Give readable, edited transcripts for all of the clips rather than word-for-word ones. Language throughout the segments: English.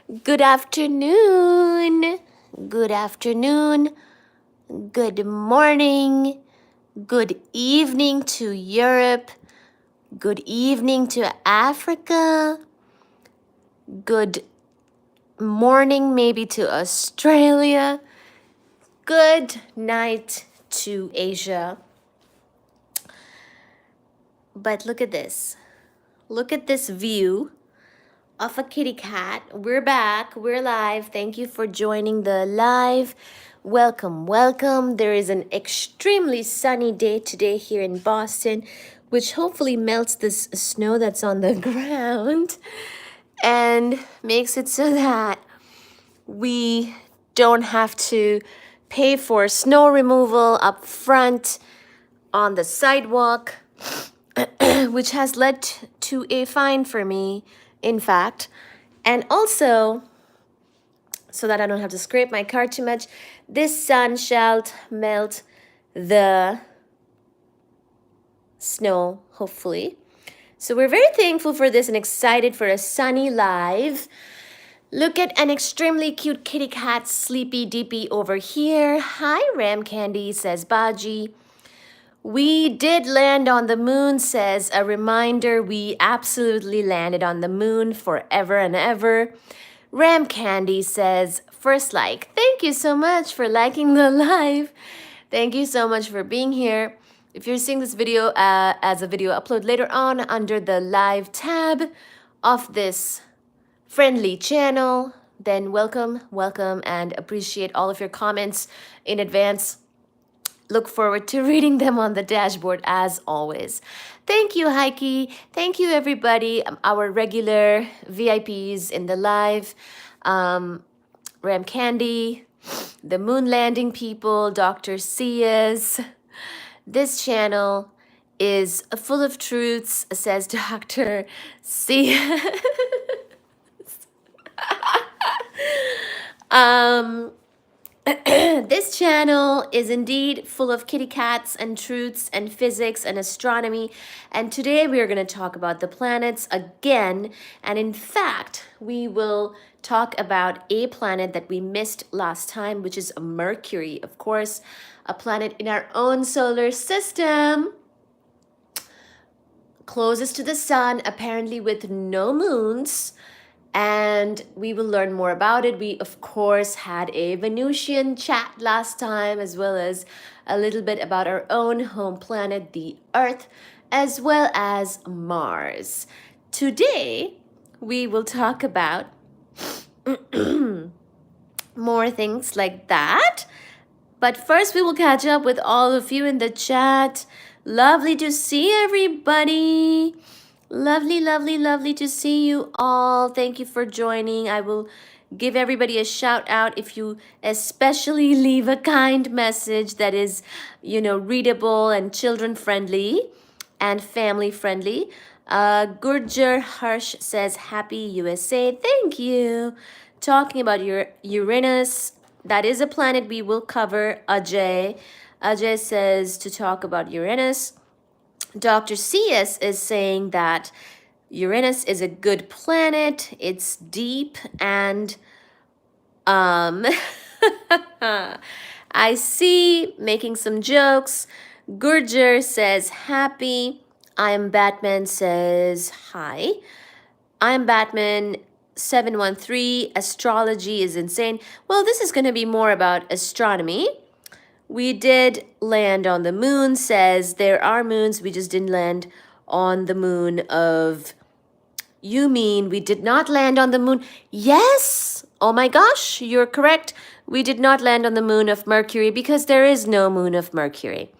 Good afternoon. Good afternoon. Good morning. Good evening to Europe. Good evening to Africa. Good morning, maybe to Australia. Good night to Asia. But look at this. Look at this view of a kitty cat. We're back. We're live. Thank you for joining the live. Welcome, welcome. There is an extremely sunny day today here in Boston, which hopefully melts this snow that's on the ground and makes it so that we don't have to pay for snow removal up front on the sidewalk, which has led to a fine for me, in fact. And also, so that I don't have to scrape my car too much, this sun shall melt the snow, hopefully. So we're very thankful for this and excited for a sunny live. Look at an extremely cute kitty cat, Sleepy Deepy, over here. Hi, Ram Candy, says Baji. We did land on the moon, says a reminder. We absolutely landed on the moon forever and ever. Ram Candy says, first like. Thank you so much for liking the live. Thank you so much for being here. If you're seeing this video as a video upload later on under the live tab of this friendly channel, then welcome, welcome, and appreciate all of your comments in advance. Look forward to reading them on the dashboard as always. Thank you, Heike. Thank you, everybody. Our regular VIPs in the live. Ram Candy, the moon landing people, Dr. Sias. This channel is full of truths, says Dr. Sias. This channel is indeed full of kitty cats and truths and physics and astronomy. And today we are going to talk about the planets again. And in fact, we will talk about a planet that we missed last time, which is Mercury, of course, a planet in our own solar system, closest to the sun, apparently with no moons. And we will learn more about it. We, of course, had a Venusian chat last time, as well as a little bit about our own home planet, the Earth, as well as Mars. Today, we will talk about more things like that. But first, we will catch up with all of you in the chat. Lovely to see everybody. Lovely, lovely, lovely to see you all. Thank you for joining. I will give everybody a shout out if you especially leave a kind message that is, readable and children friendly and family friendly. Gurjar Harsh says, Happy USA. Thank you. Talking about your Uranus, that is a planet we will cover. Ajay says to talk about Uranus. Dr. CS is saying that Uranus is a good planet. It's deep and I see making some jokes. Gurjar says happy. I am Batman says hi. I am Batman 713. Astrology is insane. Well, this is going to be more about astronomy. We did land on the moon, says there are moons. We just didn't land on the moon of... You mean we did not land on the moon? Yes! Oh my gosh, you're correct. We did not land on the moon of Mercury because there is no moon of Mercury.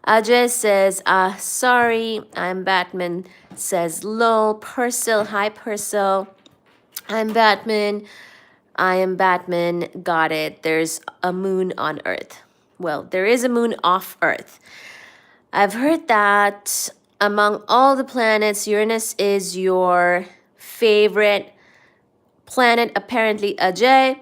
Ajay says, sorry, I'm Batman, says lol. Purcell, hi Purcell. I'm Batman. I am Batman. Got it. There's a moon on Earth. Well, there is a moon off Earth. I've heard that among all the planets, Uranus is your favorite planet, apparently, Ajay.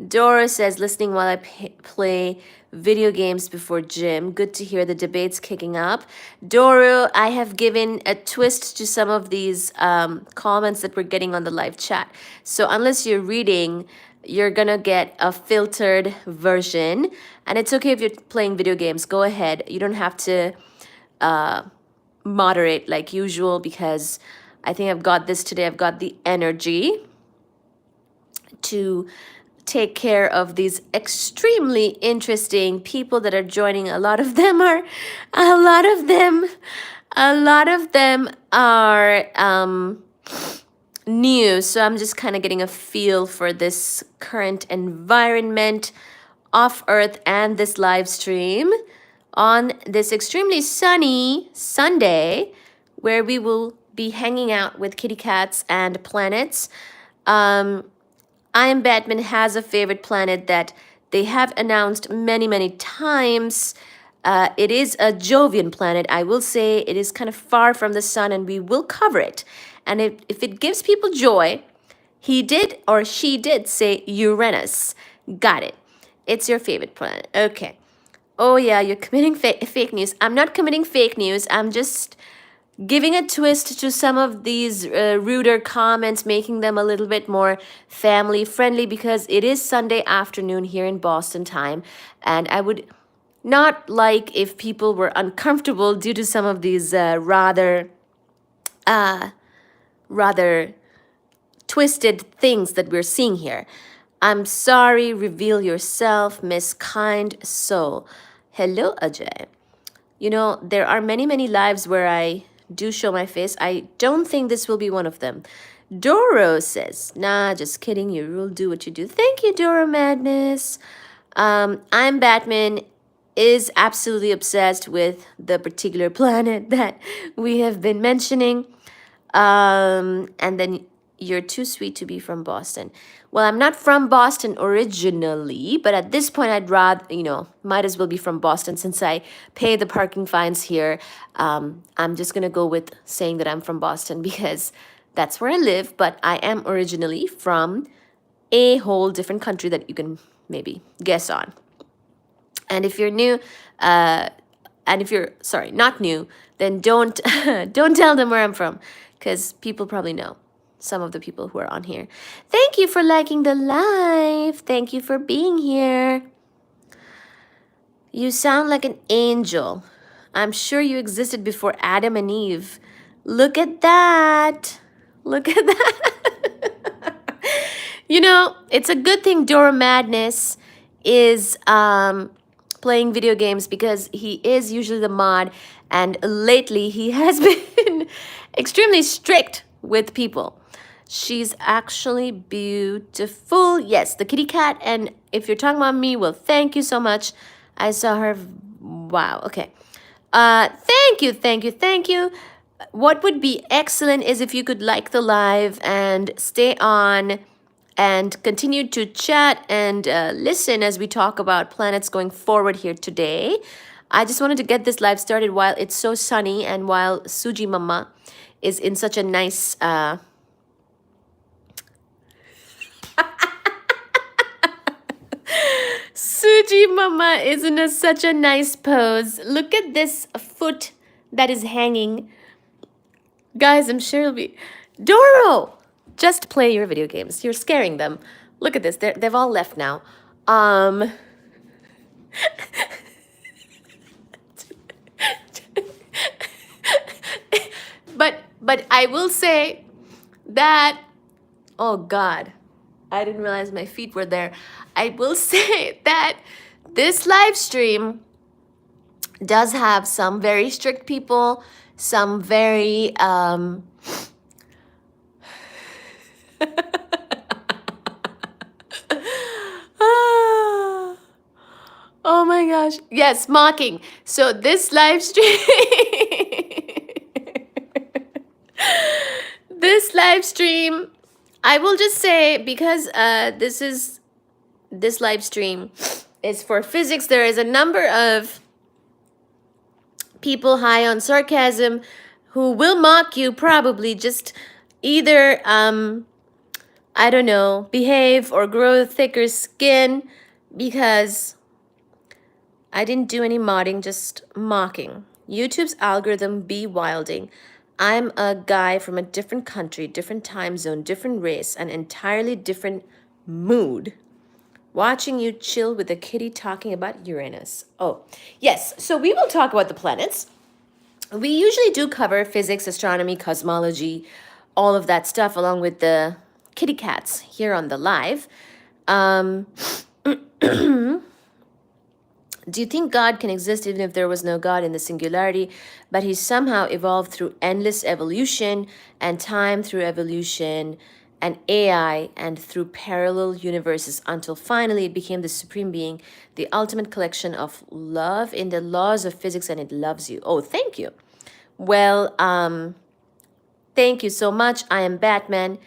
Dora says, listening while I play video games before gym. Good to hear the debates kicking up. Doro, I have given a twist to some of these comments that we're getting on the live chat. So unless you're reading, you're gonna get a filtered version. And it's okay if you're playing video games. Go ahead. You don't have to moderate like usual, because I think I've got this today. I've got the energy to take care of these extremely interesting people that are joining. A lot of them are new. So I'm just kind of getting a feel for this current environment off Earth and this live stream on this extremely sunny Sunday, where we will be hanging out with kitty cats and planets. I Am Batman has a favorite planet that they have announced many, many times. It is a Jovian planet. I will say it is kind of far from the sun, and we will cover it. And if it gives people joy, he did or she did say Uranus. Got it. It's your favorite planet. Okay. Oh, yeah, you're committing fake news. I'm not committing fake news. I'm just giving a twist to some of these ruder comments, making them a little bit more family friendly, because it is Sunday afternoon here in Boston time, and I would not like if people were uncomfortable due to some of these rather twisted things that we're seeing here. I'm sorry, reveal yourself, Miss Kind Soul. Hello, Ajay. You know, there are many, many lives where I do show my face. I don't think this will be one of them. Doro says, nah, just kidding. You will do what you do. Thank you, Doro Madness. I'm Batman is absolutely obsessed with the particular planet that we have been mentioning. And then you're too sweet to be from Boston. Well, I'm not from Boston originally, but at this point, I'd rather, might as well be from Boston since I pay the parking fines here. I'm just going to go with saying that I'm from Boston because that's where I live, but I am originally from a whole different country that you can maybe guess on. And if you're new, and if you're, sorry, not new, then don't tell them where I'm from, because people probably know, some of the people who are on here. Thank you for liking the live. Thank you for being here. You sound like an angel. I'm sure you existed before Adam and Eve. Look at that. Look at that. It's a good thing Dora Madness is playing video games, because he is usually the mod, and lately he has been extremely strict with people. She's actually beautiful. Yes, the kitty cat. And if you're talking about me, well, thank you so much. I saw her. Wow. Okay. Thank you. What would be excellent is if you could like the live and stay on and continue to chat and listen as we talk about planets going forward here today. I just wanted to get this live started while it's so sunny and while Suji Mama is in such a nice... Suji Mama is in such a nice pose. Look at this foot that is hanging. Guys, I'm sure it'll be... Doro! Just play your video games. You're scaring them. Look at this. They've all left now. But I will say that... Oh, God. I didn't realize my feet were there. I will say that this live stream does have some very strict people, some very... Oh my gosh. Yes, mocking. So this live stream... This live stream, I will just say, because this live stream is for physics, there is a number of people high on sarcasm who will mock you, probably just either I don't know, behave or grow thicker skin because I didn't do any modding, just mocking. YouTube's algorithm be wilding. I'm a guy from a different country, different time zone, different race, an entirely different mood. Watching you chill with a kitty talking about Uranus. Oh, yes. So we will talk about the planets. We usually do cover physics, astronomy, cosmology, all of that stuff, along with the kitty cats here on the live. Do you think God can exist even if there was no God in the singularity, but he somehow evolved through endless evolution and time through evolution and AI and through parallel universes until finally it became the supreme being, the ultimate collection of love in the laws of physics, and it loves you? Oh, thank you. Well, thank you so much. I am Batman,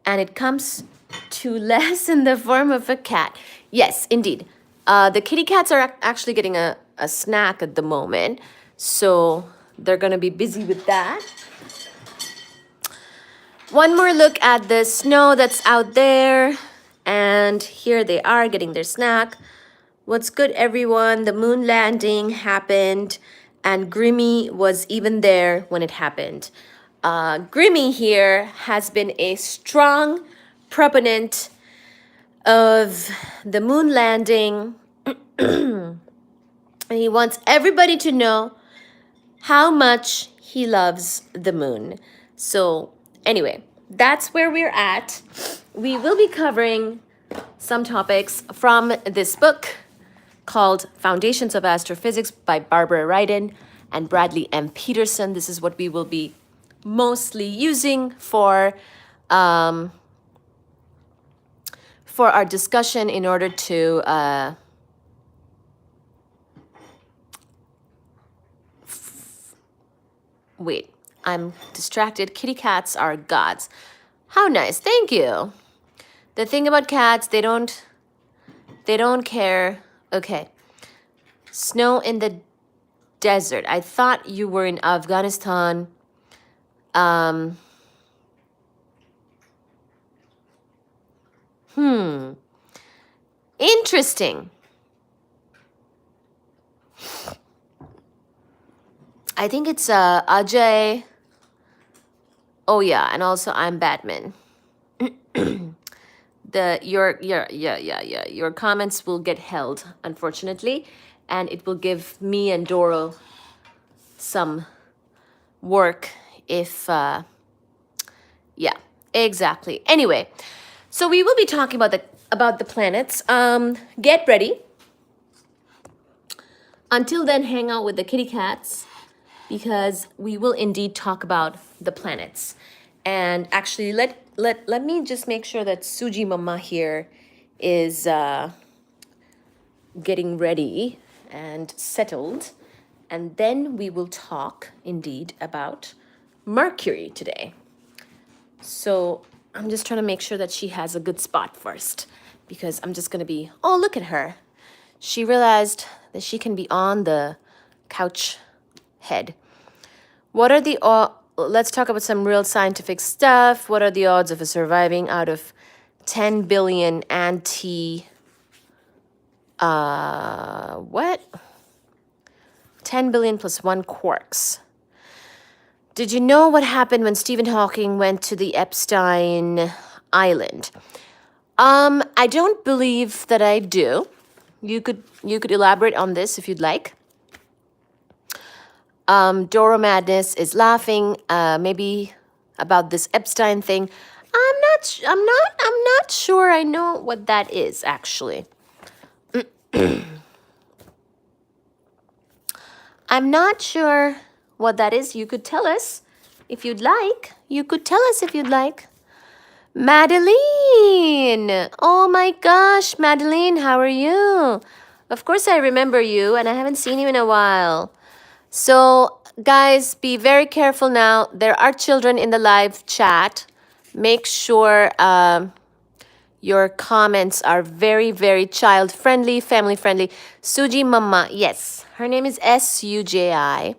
and it comes to less in the form of a cat. Yes, indeed. The kitty cats are actually getting a snack at the moment, so they're going to be busy with that. One more look at the snow that's out there, and here they are getting their snack. What's good, everyone? The moon landing happened, and Grimmy was even there when it happened. Grimmy here has been a strong proponent of the moon landing. And he wants everybody to know how much he loves the moon. So anyway, that's where we're at. We will be covering some topics from this book called Foundations of Astrophysics by Barbara Ryden and Bradley M. Peterson. This is what we will be mostly using for our discussion in order to wait, I'm distracted. Kitty cats are gods. How nice. Thank you. The thing about cats, they don't care. Okay. Snow in the desert. I thought you were in Afghanistan. Interesting. I think it's Ajay. Oh yeah, and also I'm Batman. Your comments will get held, unfortunately, and it will give me and Doro some work if yeah, exactly. Anyway, so we will be talking about the planets. Get ready. Until then, hang out with the kitty cats, because we will indeed talk about the planets. And actually, let me just make sure that Suji Mama here is getting ready and settled. And then we will talk indeed about Mercury today. So I'm just trying to make sure that she has a good spot first, because I'm just going to be, oh, look at her. She realized that she can be on the couch head. What are the let's talk about some real scientific stuff. What are the odds of a surviving out of 10 billion what? 10 billion plus 1 quarks. Did you know what happened when Stephen Hawking went to the Epstein Island? I don't believe that I do. You could elaborate on this if you'd like. Doro Madness is laughing, maybe about this Epstein thing. I'm not sure I know what that is, actually. I'm not sure what that is. You could tell us if you'd like. Madeline! Oh my gosh, Madeline, how are you? Of course I remember you, and I haven't seen you in a while. So, guys, be very careful now. There are children in the live chat. Make sure your comments are very, very child-friendly, family-friendly. Suji Mama, yes. Her name is Suji.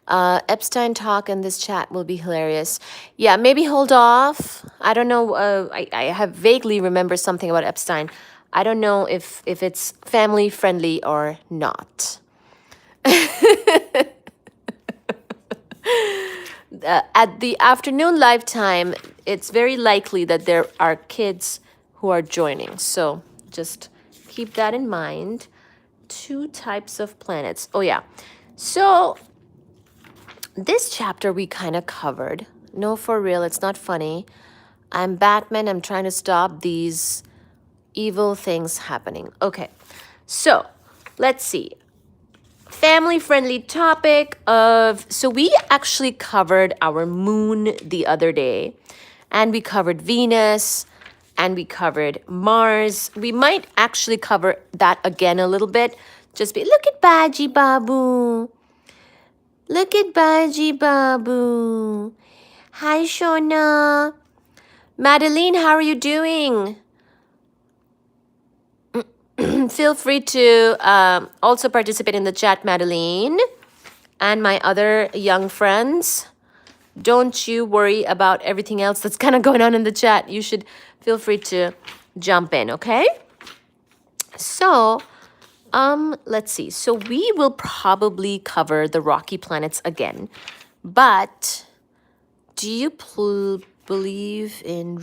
Epstein talk in this chat will be hilarious. Yeah, maybe hold off. I don't know. I have vaguely remember something about Epstein. I don't know if it's family friendly or not. At the afternoon live time, it's very likely that there are kids who are joining. So just keep that in mind. 2 types of planets. Oh, yeah. So this chapter we kind of covered. No, for real, it's not funny. I'm Batman. I'm trying to stop these evil things happening. Okay, so let's see. Family-friendly topic of... So we actually covered our moon the other day. And we covered Venus. And we covered Mars. We might actually cover that again a little bit. Look at Baji Babu. Look at Baji Babu. Hi, Shona. Madeline, how are you doing? Feel free to also participate in the chat, Madeline. And my other young friends. Don't you worry about everything else that's kind of going on in the chat. You should feel free to jump in, okay? So, let's see. So we will probably cover the rocky planets again. But do you believe in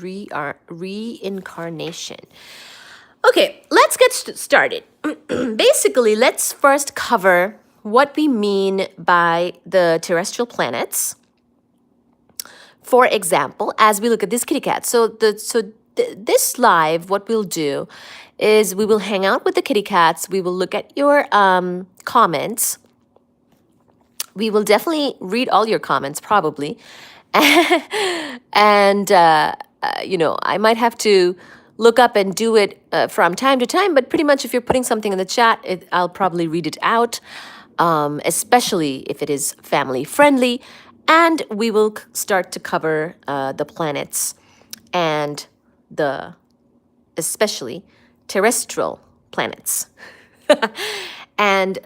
reincarnation? Okay, let's get started. Basically, let's first cover what we mean by the terrestrial planets. For example, as we look at this kitty cat. This live, what we'll do is we will hang out with the kitty cats. We will look at your comments. We will definitely read all your comments, probably. And, you know, I might have to look up and do it from time to time, but pretty much if you're putting something in the chat, I'll probably read it out, especially if it is family friendly. And we will start to cover the planets and the especially terrestrial planets. And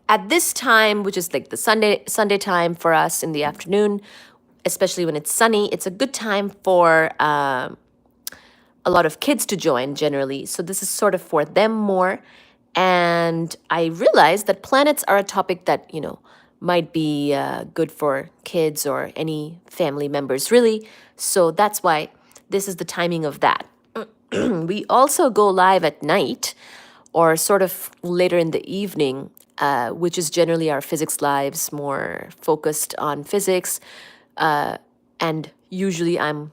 at this time, which is like the Sunday time for us in the afternoon, especially when it's sunny, it's a good time for a lot of kids to join generally. So this is sort of for them more. And I realized that planets are a topic that, you know, might be good for kids or any family members, really. So that's why this is the timing of that. We also go live at night or sort of later in the evening, which is generally our physics lives, more focused on physics. And usually I'm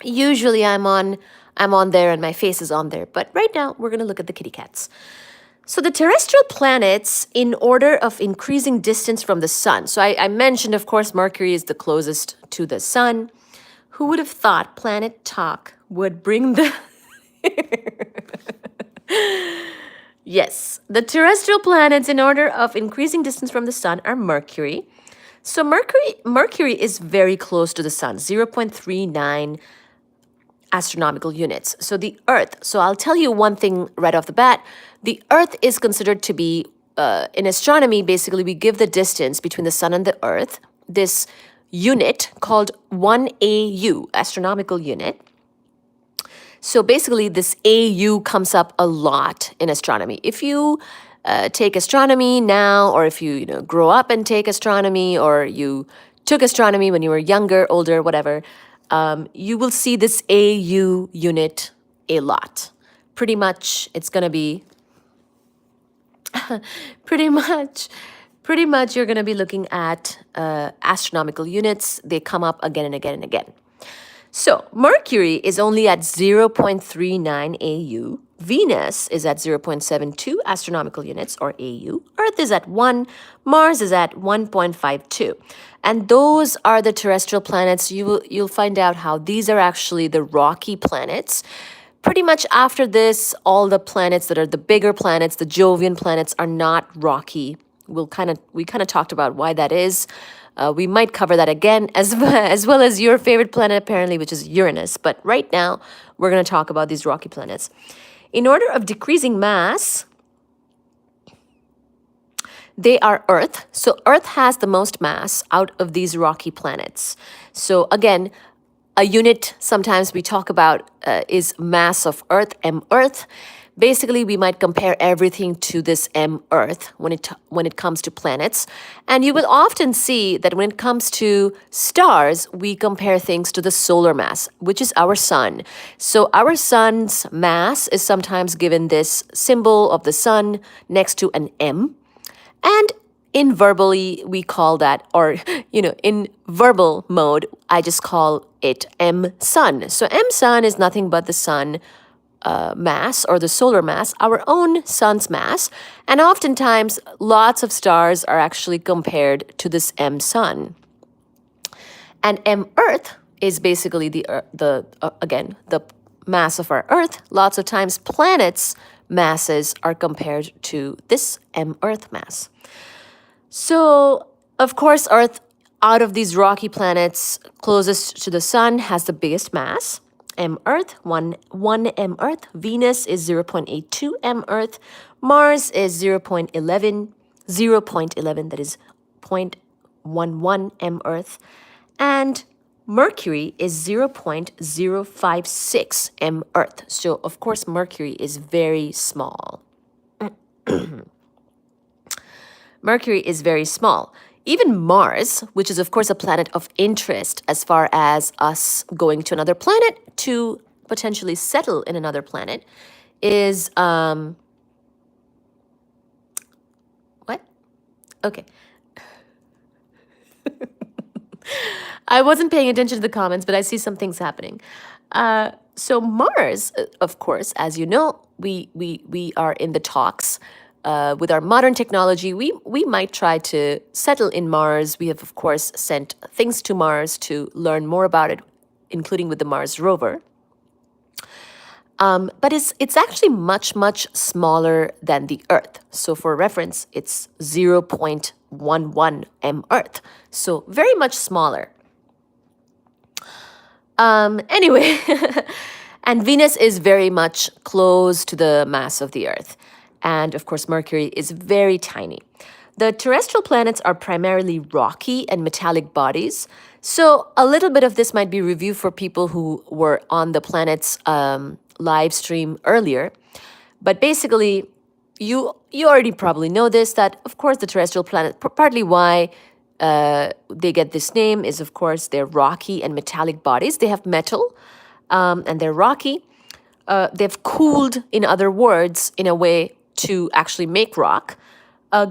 on there and my face is on there. But right now we're going to look at the kitty cats. So the terrestrial planets in order of increasing distance from the sun. So I mentioned, of course, Mercury is the closest to the sun. Who would have thought Planet Talk would bring the... Yes, the terrestrial planets in order of increasing distance from the sun are Mercury. So Mercury is very close to the sun, 0.39 astronomical units. So the Earth, so I'll tell you one thing right off the bat. The Earth is considered to be, in astronomy, basically we give the distance between the sun and the Earth, this unit called 1 AU, astronomical unit. So basically this AU comes up a lot in astronomy. If you take astronomy now, or if you grow up and take astronomy, or you took astronomy when you were younger, older, whatever, you will see this AU unit a lot. Pretty much it's going to be, pretty much you're going to be looking at astronomical units. They come up again and again and again. So Mercury is only at 0.39 AU. Venus is at 0.72 astronomical units, or AU. Earth is at 1. Mars is at 1.52. And those are the terrestrial planets. You'll find out how these are actually the rocky planets. Pretty much after this, all the planets that are the bigger planets, the Jovian planets, are not rocky. We kind of talked about why that is. We might cover that again, as well as your favorite planet, apparently, which is Uranus. But right now, we're going to talk about these rocky planets. In order of decreasing mass, They are Earth. So Earth has the most mass out of these rocky planets. So again, a unit sometimes we talk about is mass of Earth, m Earth. Basically, we might compare everything to this m Earth when it comes to planets. And you will often see that when it comes to stars, we compare things to the solar mass, which is our sun. So our sun's mass is sometimes given this symbol of the sun next to an m. And in verbally, we call that, or, in verbal mode, I just call it M sun. So M sun is nothing but the sun mass or the solar mass, our own sun's mass. And oftentimes, lots of stars are actually compared to this M sun. And M earth is basically again, the mass of our Earth. Lots of times planets' masses are compared to this M earth mass. So, of course, Earth, out of these rocky planets closest to the sun, has the biggest mass, M Earth, 1 M Earth. Venus is 0.82 M Earth. Mars is 0.11, that is 0.11 M Earth. And Mercury is 0.056 M Earth. So, of course, Mercury is very small. Mercury is very small. Even Mars, which is, of course, a planet of interest as far as us going to another planet to potentially settle in another planet, is, what? Okay. I wasn't paying attention to the comments, but I see some things happening. So Mars, of course, as you know, we are in the talks. With our modern technology, we might try to settle in Mars. We have, of course, sent things to Mars to learn more about it, including with the Mars rover. But it's actually much, much smaller than the Earth. So for reference, it's 0.11 M Earth. So very much smaller. Anyway, and Venus is very much close to the mass of the Earth. And of course, Mercury is very tiny. The terrestrial planets are primarily rocky and metallic bodies. So a little bit of this might be review for people who were on the planet's live stream earlier. But basically, you already probably know this, that of course the terrestrial planet, partly why they get this name is, of course, they're rocky and metallic bodies. They have metal and they're rocky. They've cooled, in other words, in a way to actually make rock. A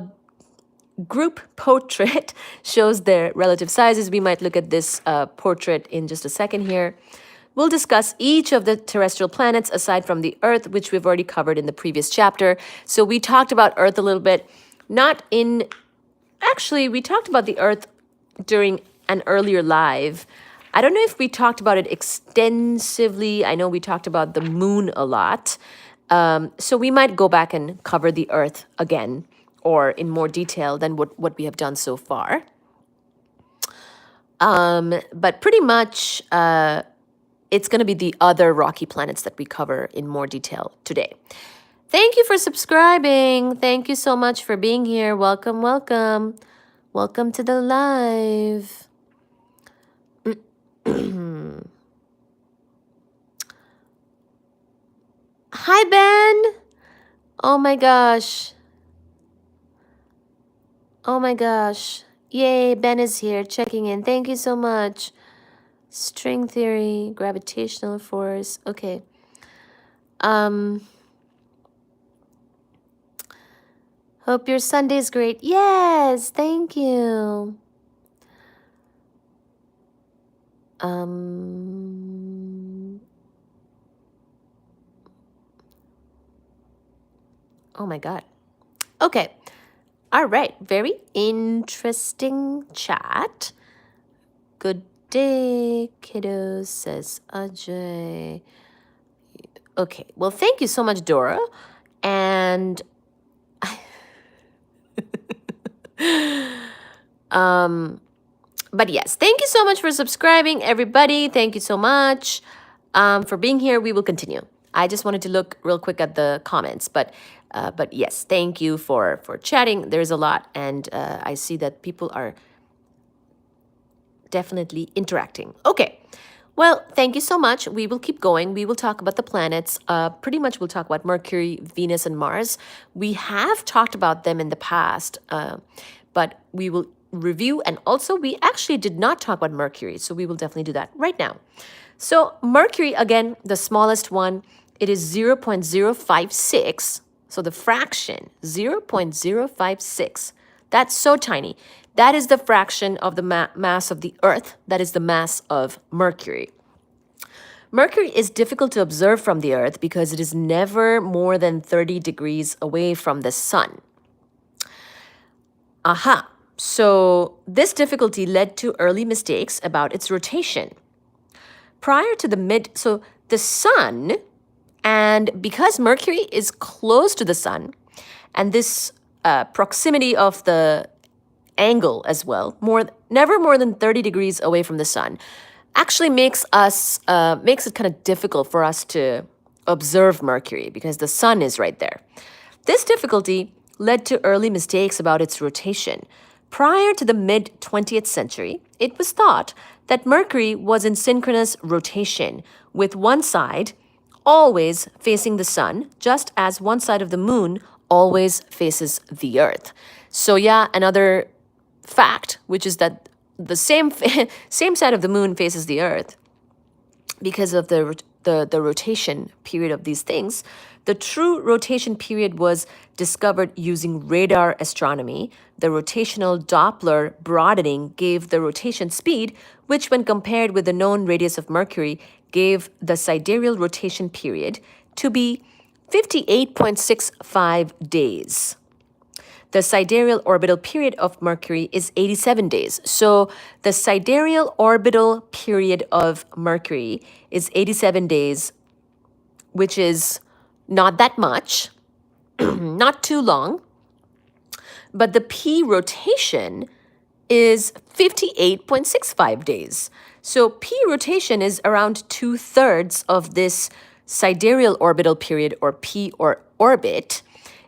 group portrait shows their relative sizes. We might look at this portrait in just a second here. We'll discuss each of the terrestrial planets aside from the Earth, which we've already covered in the previous chapter. So we talked about Earth a little bit, actually, we talked about the Earth during an earlier live. I don't know if we talked about it extensively. I know we talked about the moon a lot. So we might go back and cover the Earth again, or in more detail than what we have done so far. But pretty much it's going to be the other rocky planets that we cover in more detail today. Thank you for subscribing. Thank you so much for being here. Welcome, welcome. Welcome to the live. Hi, Ben. Oh my gosh. Oh my gosh. Yay, Ben is here checking in. Thank you so much. String theory, gravitational force. Okay. Hope your Sunday's great. Yes, thank you. Oh my God. Okay. All right. Very interesting chat. Good day, kiddos, says Ajay. Okay. Well, thank you so much, Dora. And but yes, thank you so much for subscribing, everybody. Thank you so much for being here. We will continue. I just wanted to look real quick at the comments, but yes, thank you for chatting. There's a lot, and I see that people are definitely interacting. Okay. Well, thank you so much. We will keep going. We will talk about the planets. Pretty much we'll talk about Mercury, Venus, and Mars. We have talked about them in the past, but we will review. And also, we actually did not talk about Mercury, so we will definitely do that right now. So Mercury, again, the smallest one, it is 0.056. So the fraction, 0.056. That's so tiny. That is the fraction of the mass of the Earth. That is the mass of Mercury. Mercury is difficult to observe from the Earth because it is never more than 30 degrees away from the sun. Aha. So this difficulty led to early mistakes about its rotation. Prior to so the sun, and because Mercury is close to the sun, and this proximity of the angle as well, never more than 30 degrees away from the sun, actually makes it kind of difficult for us to observe Mercury because the sun is right there. This difficulty led to early mistakes about its rotation. Prior to the mid-20th century, it was thought that Mercury was in synchronous rotation, with one side always facing the sun, just as one side of the moon always faces the Earth. So yeah, another fact, which is that the same side of the moon faces the Earth because of the rotation period of these things. The true rotation period was discovered using radar astronomy. The rotational Doppler broadening gave the rotation speed, which when compared with the known radius of Mercury, gave the sidereal rotation period to be 58.65 days. The sidereal orbital period of Mercury is 87 days. So the sidereal orbital period of Mercury is 87 days, which is not that much, not too long. But the P rotation is 58.65 days. So P rotation is around 2/3 of this sidereal orbital period, or P or orbit.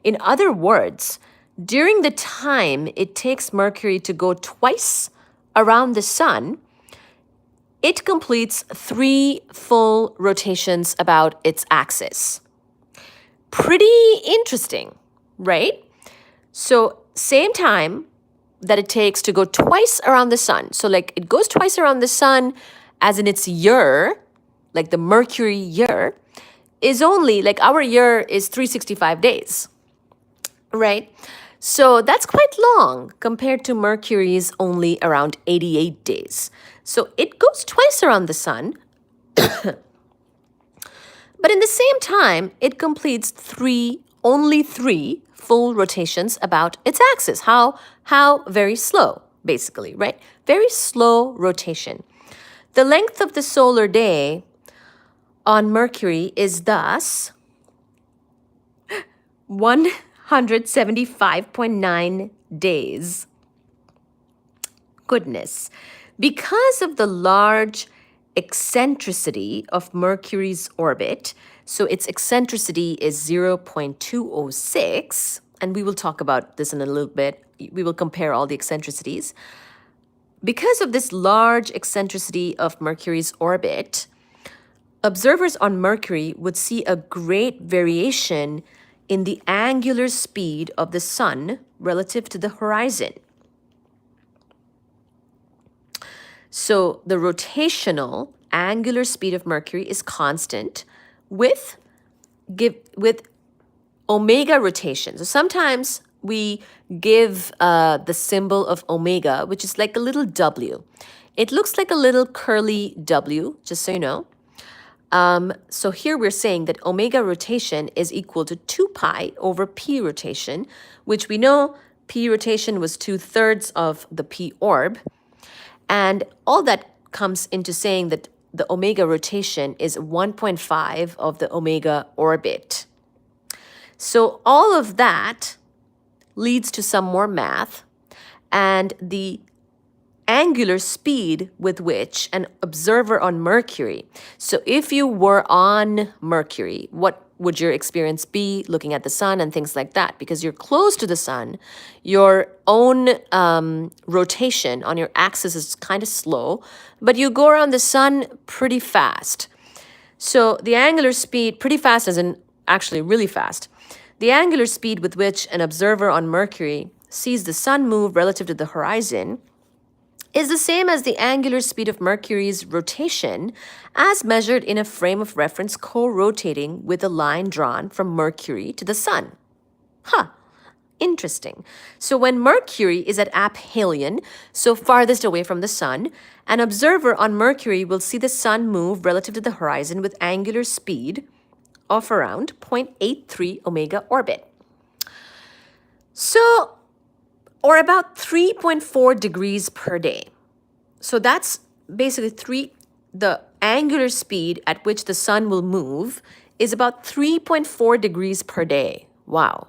In other words, during the time it takes Mercury to go twice around the sun, it completes 3 full rotations about its axis. Pretty interesting, right? So same time that it takes to go twice around the sun. So like it goes twice around the sun as in its year, like the Mercury year, is only like our year is 365 days, right? So that's quite long compared to Mercury's only around 88 days. So it goes twice around the sun, but in the same time, it completes only three full rotations about its axis. How very slow, basically, right? Very slow rotation. The length of the solar day on Mercury is thus 175.9 days. Goodness. Because of the large eccentricity of Mercury's orbit, so its eccentricity is 0.206, and we will talk about this in a little bit. We will compare all the eccentricities. Because of this large eccentricity of Mercury's orbit, observers on Mercury would see a great variation in the angular speed of the sun relative to the horizon. So the rotational angular speed of Mercury is constant with omega rotation. So sometimes we give the symbol of omega, which is like a little W. It looks like a little curly W, just so you know. So here we're saying that omega rotation is equal to 2 pi over P rotation, which we know P rotation was 2/3 of the P orb. And all that comes into saying that the omega rotation is 1.5 of the omega orbit. So all of that leads to some more math, and the angular speed with which an observer on Mercury. So if you were on Mercury, what would your experience be looking at the sun and things like that? Because you're close to the sun, your own rotation on your axis is kind of slow, but you go around the sun pretty fast. So the angular speed, pretty fast as in actually really fast. The angular speed with which an observer on Mercury sees the sun move relative to the horizon is the same as the angular speed of Mercury's rotation as measured in a frame of reference co-rotating with a line drawn from Mercury to the sun. Interesting. So when Mercury is at aphelion, so farthest away from the sun, an observer on Mercury will see the sun move relative to the horizon with angular speed of around 0.83 omega orbit. So, or about 3.4 degrees per day. So that's basically the angular speed at which the sun will move is about 3.4 degrees per day. Wow.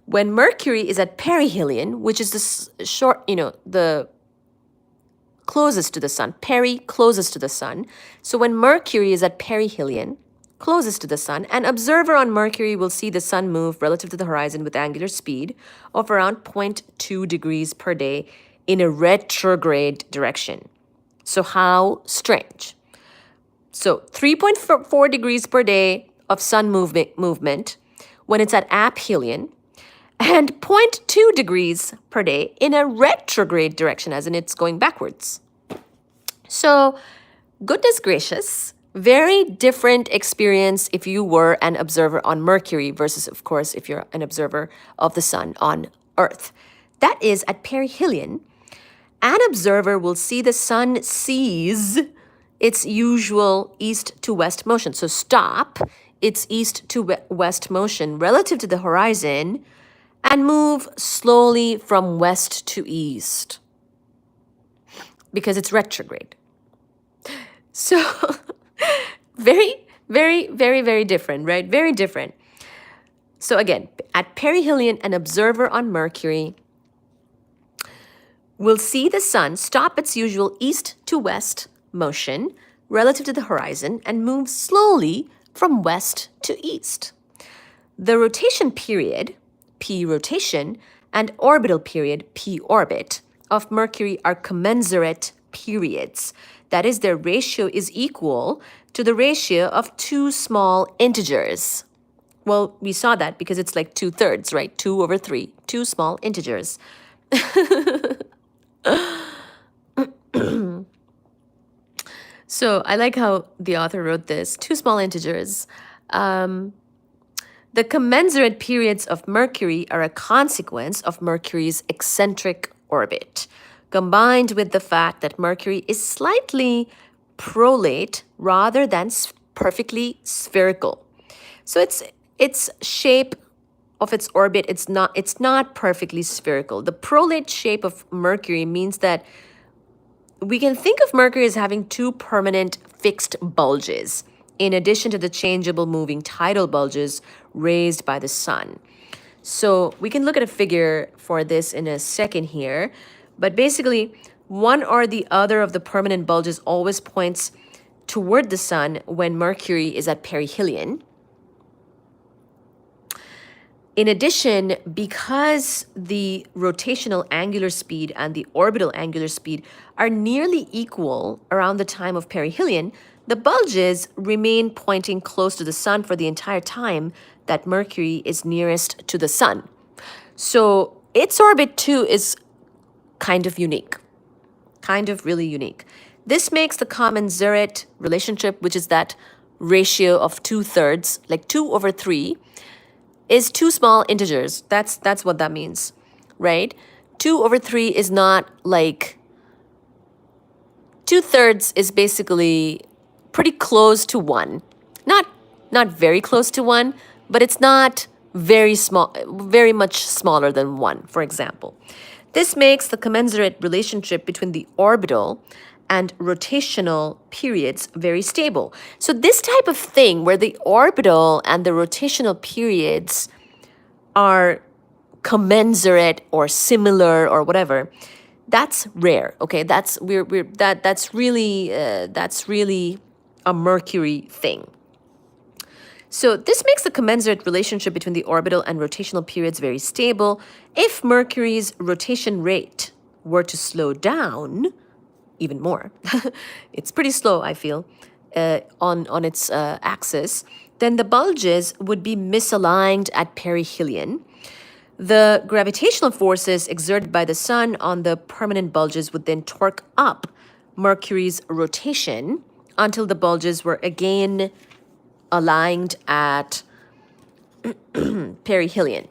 When Mercury is at perihelion, which is the closest to the sun, closest to the sun. So when Mercury is at perihelion, closest to the sun, an observer on Mercury will see the sun move relative to the horizon with angular speed of around 0.2 degrees per day in a retrograde direction. So how strange. So 3.4 degrees per day of sun movement when it's at aphelion, and 0.2 degrees per day in a retrograde direction, as in it's going backwards. So, goodness gracious, very different experience if you were an observer on Mercury versus, of course, if you're an observer of the sun on Earth. That is, at perihelion, an observer will see the sun seize its usual east to west motion. So stop its east to west motion relative to the horizon and move slowly from west to east because it's retrograde. So very, very, very, very different, right? Very different. So again, at perihelion, an observer on Mercury will see the sun stop its usual east to west motion relative to the horizon and move slowly from west to east. The rotation period, P rotation, and orbital period, P orbit, of Mercury are commensurate periods. That is, their ratio is equal to the ratio of two small integers. Well, we saw that because it's like 2/3, right? 2/3, two small integers. So I like how the author wrote this, two small integers. The commensurate periods of Mercury are a consequence of Mercury's eccentric orbit, combined with the fact that Mercury is slightly prolate rather than perfectly spherical. So its shape of its orbit, it's not perfectly spherical. The prolate shape of Mercury means that we can think of Mercury as having two permanent fixed bulges, in addition to the changeable moving tidal bulges raised by the sun. So we can look at a figure for this in a second here, but basically one or the other of the permanent bulges always points toward the sun when Mercury is at perihelion. In addition, because the rotational angular speed and the orbital angular speed are nearly equal around the time of perihelion, the bulges remain pointing close to the sun for the entire time that Mercury is nearest to the sun. So its orbit too is kind of unique, kind of really unique. This makes the commensurate relationship, which is that ratio of 2/3, like 2/3, is two small integers. That's what that means, right? 2/3 is not like 2/3 is basically pretty close to 1. Not very close to 1, but it's not very small, very much smaller than 1, for example. This makes the commensurate relationship between the orbital and rotational periods very stable. So this type of thing where the orbital and the rotational periods are commensurate or similar or whatever, that's rare. Okay, that's that's really a Mercury thing. So this makes the commensurate relationship between the orbital and rotational periods very stable. If Mercury's rotation rate were to slow down even more, it's pretty slow, I feel, on its axis, then the bulges would be misaligned at perihelion. The gravitational forces exerted by the sun on the permanent bulges would then torque up Mercury's rotation until the bulges were again aligned at perihelion.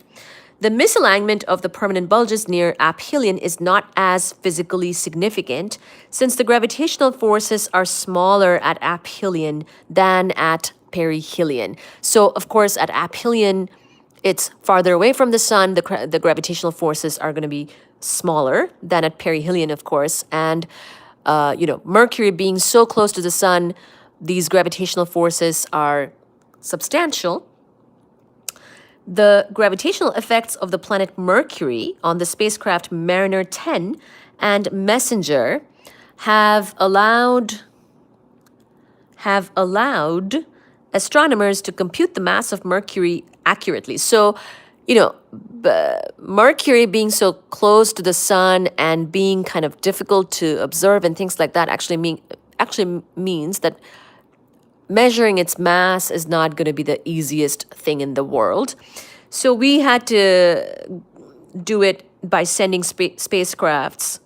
The misalignment of the permanent bulges near aphelion is not as physically significant since the gravitational forces are smaller at aphelion than at perihelion. So, of course, at aphelion, it's farther away from the sun. The gravitational forces are going to be smaller than at perihelion, of course. And, Mercury being so close to the sun, these gravitational forces are substantial. The gravitational effects of the planet Mercury on the spacecraft Mariner 10 and Messenger have allowed astronomers to compute the mass of Mercury accurately. So, Mercury being so close to the sun and being kind of difficult to observe and things like that actually means that measuring its mass is not going to be the easiest thing in the world. So we had to do it by sending spacecrafts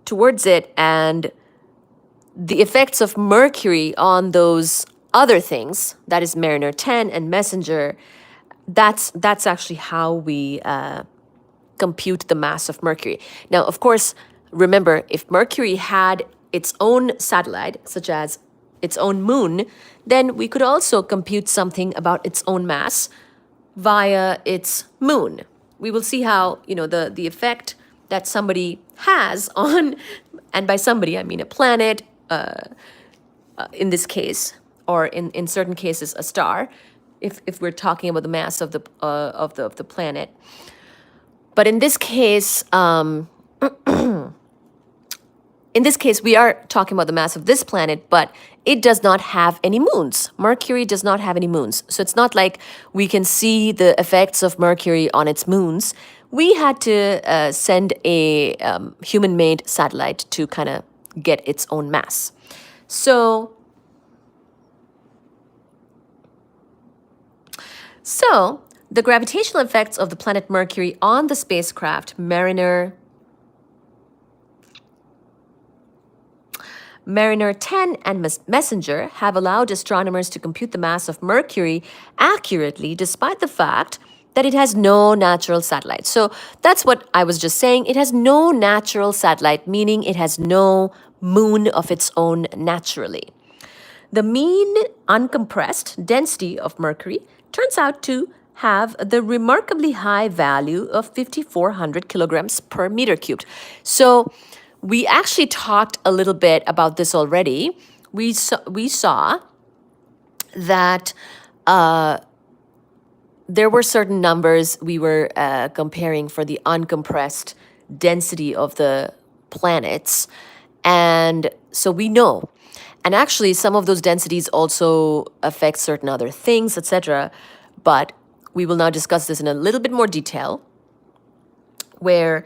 towards it, and the effects of Mercury on those other things, that is Mariner 10 and Messenger, that's actually how we compute the mass of Mercury. Now, of course, remember, if Mercury had its own satellite, such as its own moon, then we could also compute something about its own mass via its moon. We will see how, the effect that somebody has on, and by somebody, I mean a planet, in this case, or in certain cases, a star, if we're talking about the mass of the planet. But in this case, we are talking about the mass of this planet, but it does not have any moons. Mercury does not have any moons. So it's not like we can see the effects of Mercury on its moons. We had to send a human-made satellite to kind of get its own mass. So the gravitational effects of the planet Mercury on the spacecraft Mariner 10 and Messenger have allowed astronomers to compute the mass of Mercury accurately despite the fact that it has no natural satellite. So that's what I was just saying. It has no natural satellite, meaning it has no moon of its own naturally. The mean uncompressed density of Mercury turns out to have the remarkably high value of 5,400 kilograms per meter cubed. So we actually talked a little bit about this already. We saw that there were certain numbers we were comparing for the uncompressed density of the planets. And so we know. And actually, some of those densities also affect certain other things, etc. But we will now discuss this in a little bit more detail, where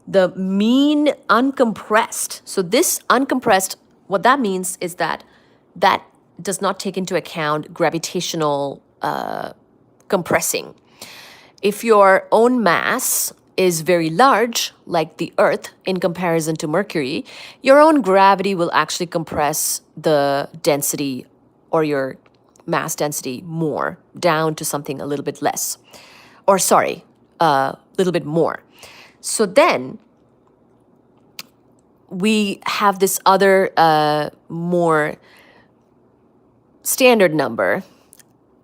the mean uncompressed, so this uncompressed, what that means is that does not take into account gravitational compressing. If your own mass is very large, like the Earth, in comparison to Mercury, your own gravity will actually compress the density or your mass density more down to something a little bit less. Or sorry, a little bit more. So then we have this other more standard number,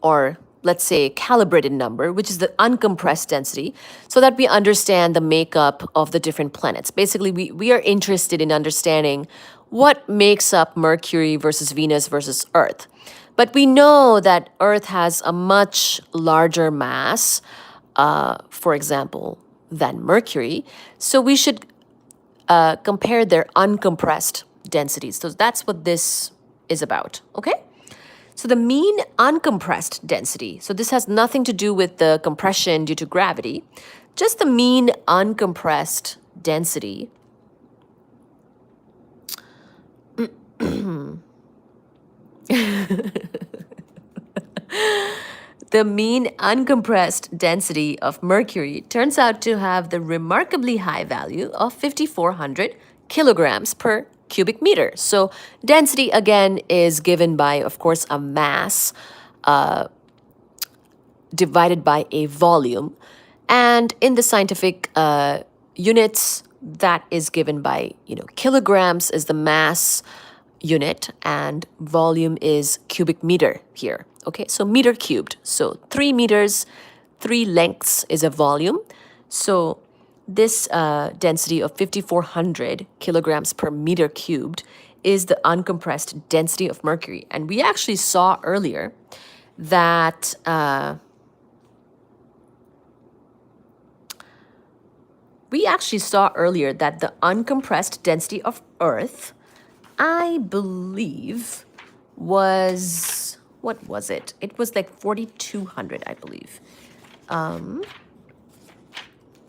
or let's say calibrated number, which is the uncompressed density, so that we understand the makeup of the different planets. Basically, we are interested in understanding what makes up Mercury versus Venus versus Earth. But we know that Earth has a much larger mass, for example, than Mercury. So we should compare their uncompressed densities. So that's what this is about, okay? So the mean uncompressed density, so this has nothing to do with the compression due to gravity, just the mean uncompressed density the mean uncompressed density of Mercury turns out to have the remarkably high value of 5,400 kilograms per cubic meter. So density, again, is given by, of course, a mass divided by a volume. And in the scientific units, that is given by, kilograms is the mass unit and volume is cubic meter here. Okay, so meter cubed. So 3 meters, 3 lengths is a volume. So this density of 5,400 kilograms per meter cubed is the uncompressed density of Mercury. And we actually saw earlier that the uncompressed density of Earth, I believe, was, what was it? It was like 4,200, I believe. Let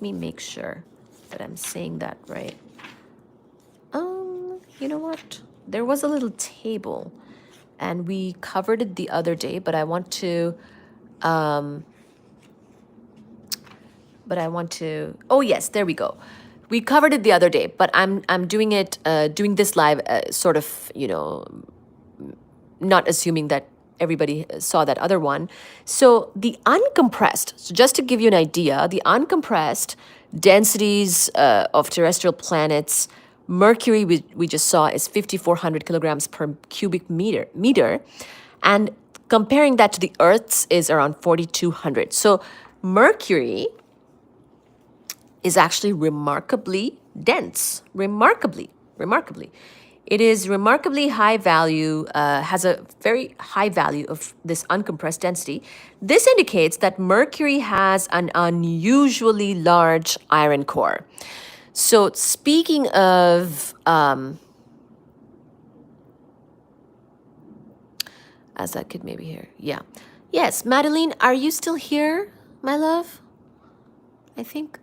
me make sure that I'm saying that right. You know what? There was a little table, and we covered it the other day, but I want to, oh yes, there we go. We covered it the other day, but I'm doing this live, sort of, not assuming that everybody saw that other one. So the uncompressed, so just to give you an idea, the uncompressed densities of terrestrial planets, Mercury we just saw is 5,400 kilograms per cubic meter, and comparing that to the Earth's is around 4,200. So Mercury is actually remarkably dense. Remarkably. It is remarkably high value, has a very high value of this uncompressed density. This indicates that Mercury has an unusually large iron core. So speaking of, as that kid maybe here, yeah. Yes, Madeline, are you still here, my love? I think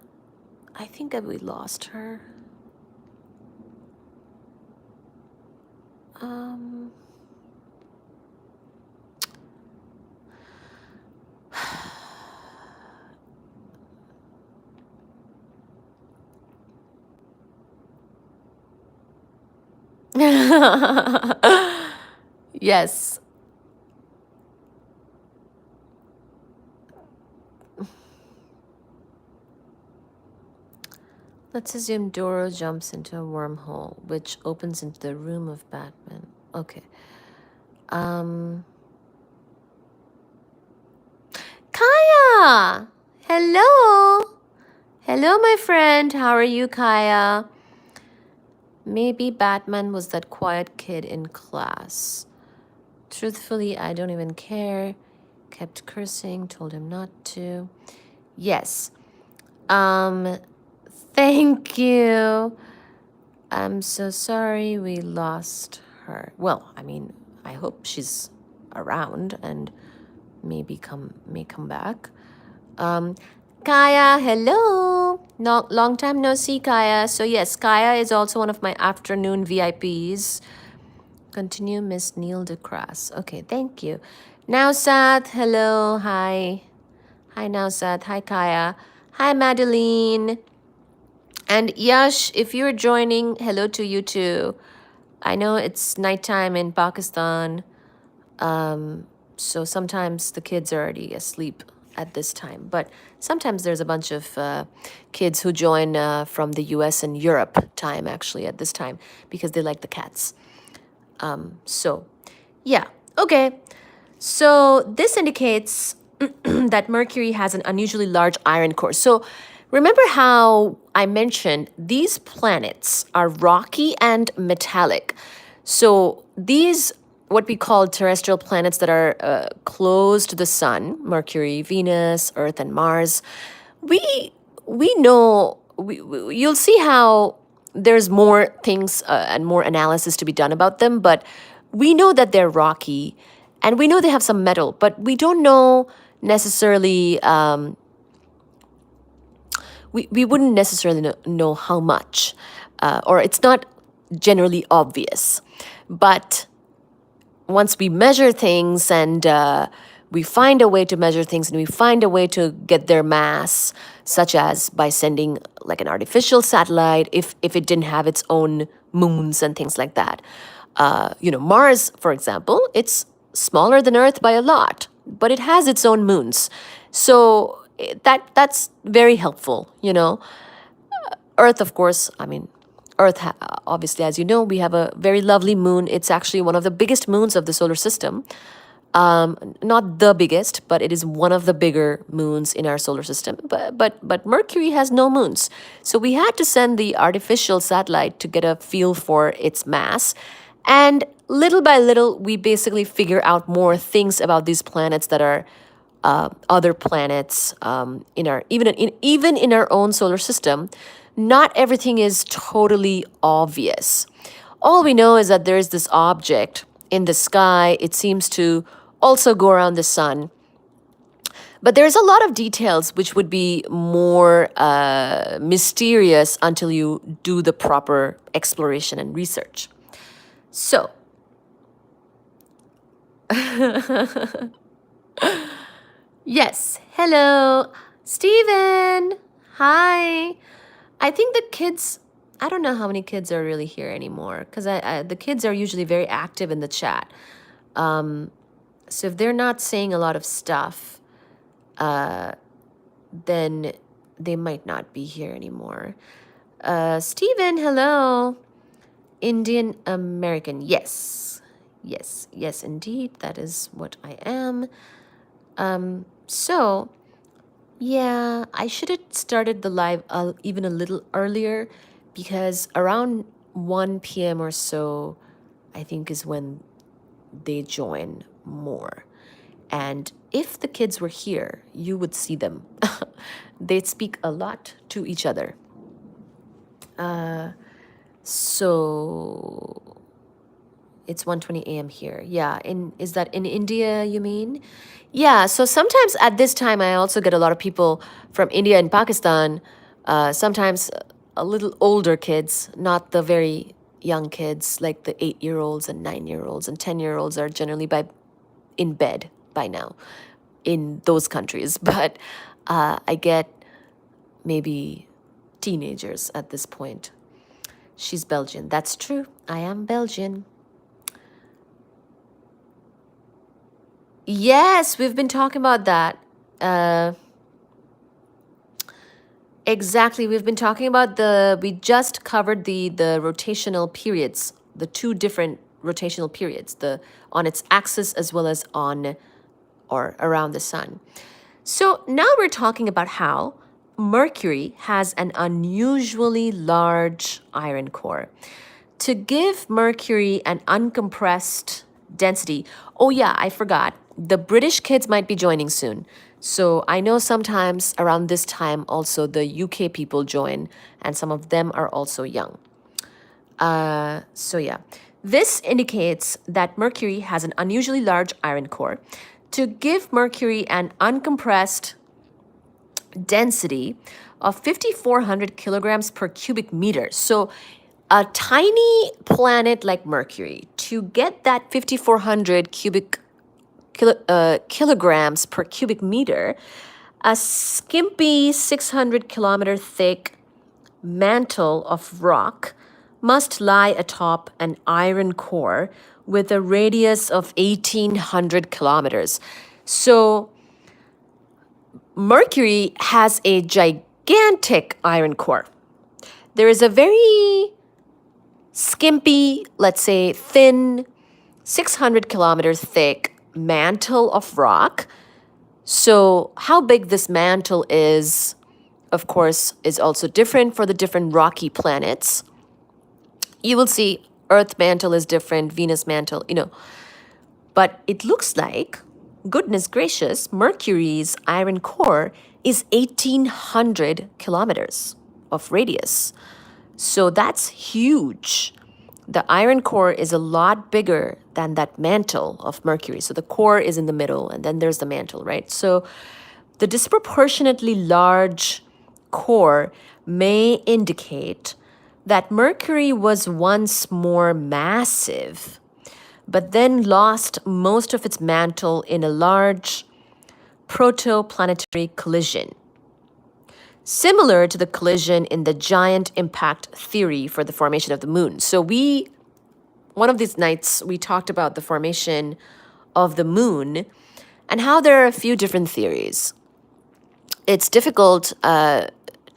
that we lost her. Yes. Let's assume Doro jumps into a wormhole, which opens into the room of Batman. Okay. Kaya! Hello! Hello, my friend. How are you, Kaya? Maybe Batman was that quiet kid in class. Truthfully, I don't even care. Kept cursing, told him not to. Yes. Thank you. I'm so sorry we lost her. Well, I mean, I hope she's around and may come back. Kaya, hello. No, long time no see, Kaya. So yes, Kaya is also one of my afternoon VIPs. Continue, Miss Neil DeCrass. Okay, thank you. Nausat, hello, hi. Hi, Nausat. Hi, Kaya. Hi, Madeline. And Yash, if you're joining, hello to you too. I know it's nighttime in Pakistan, so sometimes the kids are already asleep at this time. But sometimes there's a bunch of kids who join from the US and Europe time, actually, at this time, because they like the cats. So, yeah, okay. So this indicates that Mercury has an unusually large iron core. So remember how I mentioned these planets are rocky and metallic. So these, what we call terrestrial planets that are close to the sun, Mercury, Venus, Earth, and Mars, we we know, you'll see how there's more things and more analysis to be done about them, but we know that they're rocky and we know they have some metal, but we don't know necessarily, we wouldn't necessarily know how much, or it's not generally obvious. But once we measure things and we find a way to measure things and we find a way to get their mass, such as by sending like an artificial satellite, if it didn't have its own moons and things like that. Mars, for example, it's smaller than Earth by a lot, but it has its own moons. So that's very helpful, Earth, of course, I mean, Earth, obviously, as you know, we have a very lovely moon. It's actually one of the biggest moons of the solar system. Not the biggest, but it is one of the bigger moons in our solar system. But Mercury has no moons. So we had to send the artificial satellite to get a feel for its mass. And little by little, we basically figure out more things about these planets that are other planets in our even in our own solar system. Not everything is totally obvious. All we know is that there is this object in the sky. It seems to also go around the sun. But there's a lot of details which would be more mysterious until you do the proper exploration and research. So, yes, hello, Steven. Hi. I think the kids, I don't know how many kids are really here anymore because the kids are usually very active in the chat. So if they're not saying a lot of stuff, then they might not be here anymore. Steven, hello. Indian American. Yes, indeed. That is what I am. So, yeah, I should have started the live even a little earlier because around 1 p.m. or so, I think is when they join more. And if the kids were here, you would see them. They'd speak a lot to each other. So it's 1:20 a.m. here. Yeah, is that in India, you mean? Yeah, so sometimes at this time, I also get a lot of people from India and Pakistan, sometimes a little older kids, not the very young kids, like the 8-year-olds and 9-year-olds and 10-year-olds are generally in bed by now in those countries. But I get maybe teenagers at this point. She's Belgian. That's true. I am Belgian. Yes, we've been talking about that. Exactly. We've been talking about we just covered the rotational periods, the two different rotational periods, on its axis as well as on or around the sun. So now we're talking about how Mercury has an unusually large iron core. To give Mercury an uncompressed density, oh yeah, I forgot. The British kids might be joining soon. So I know sometimes around this time also the UK people join, and some of them are also young. So yeah, this indicates that Mercury has an unusually large iron core. To give Mercury an uncompressed density of 5,400 kilograms per cubic meter. So a tiny planet like Mercury, to get that 5,400 kilograms per cubic meter, a skimpy 600 kilometer thick mantle of rock must lie atop an iron core with a radius of 1,800 kilometers. So Mercury has a gigantic iron core. There is a very skimpy, let's say thin, 600 kilometers thick mantle of rock. So how big this mantle is, of course, is also different for the different rocky planets. You will see Earth mantle is different, Venus mantle, But it looks like goodness gracious, Mercury's iron core is 1,800 kilometers of radius. So that's huge. The iron core is a lot bigger than that mantle of Mercury. So the core is in the middle, and then there's the mantle, right? So the disproportionately large core may indicate that Mercury was once more massive, but then lost most of its mantle in a large protoplanetary collision, similar to the collision in the giant impact theory for the formation of the moon. So one of these nights, we talked about the formation of the moon and how there are a few different theories. It's difficult to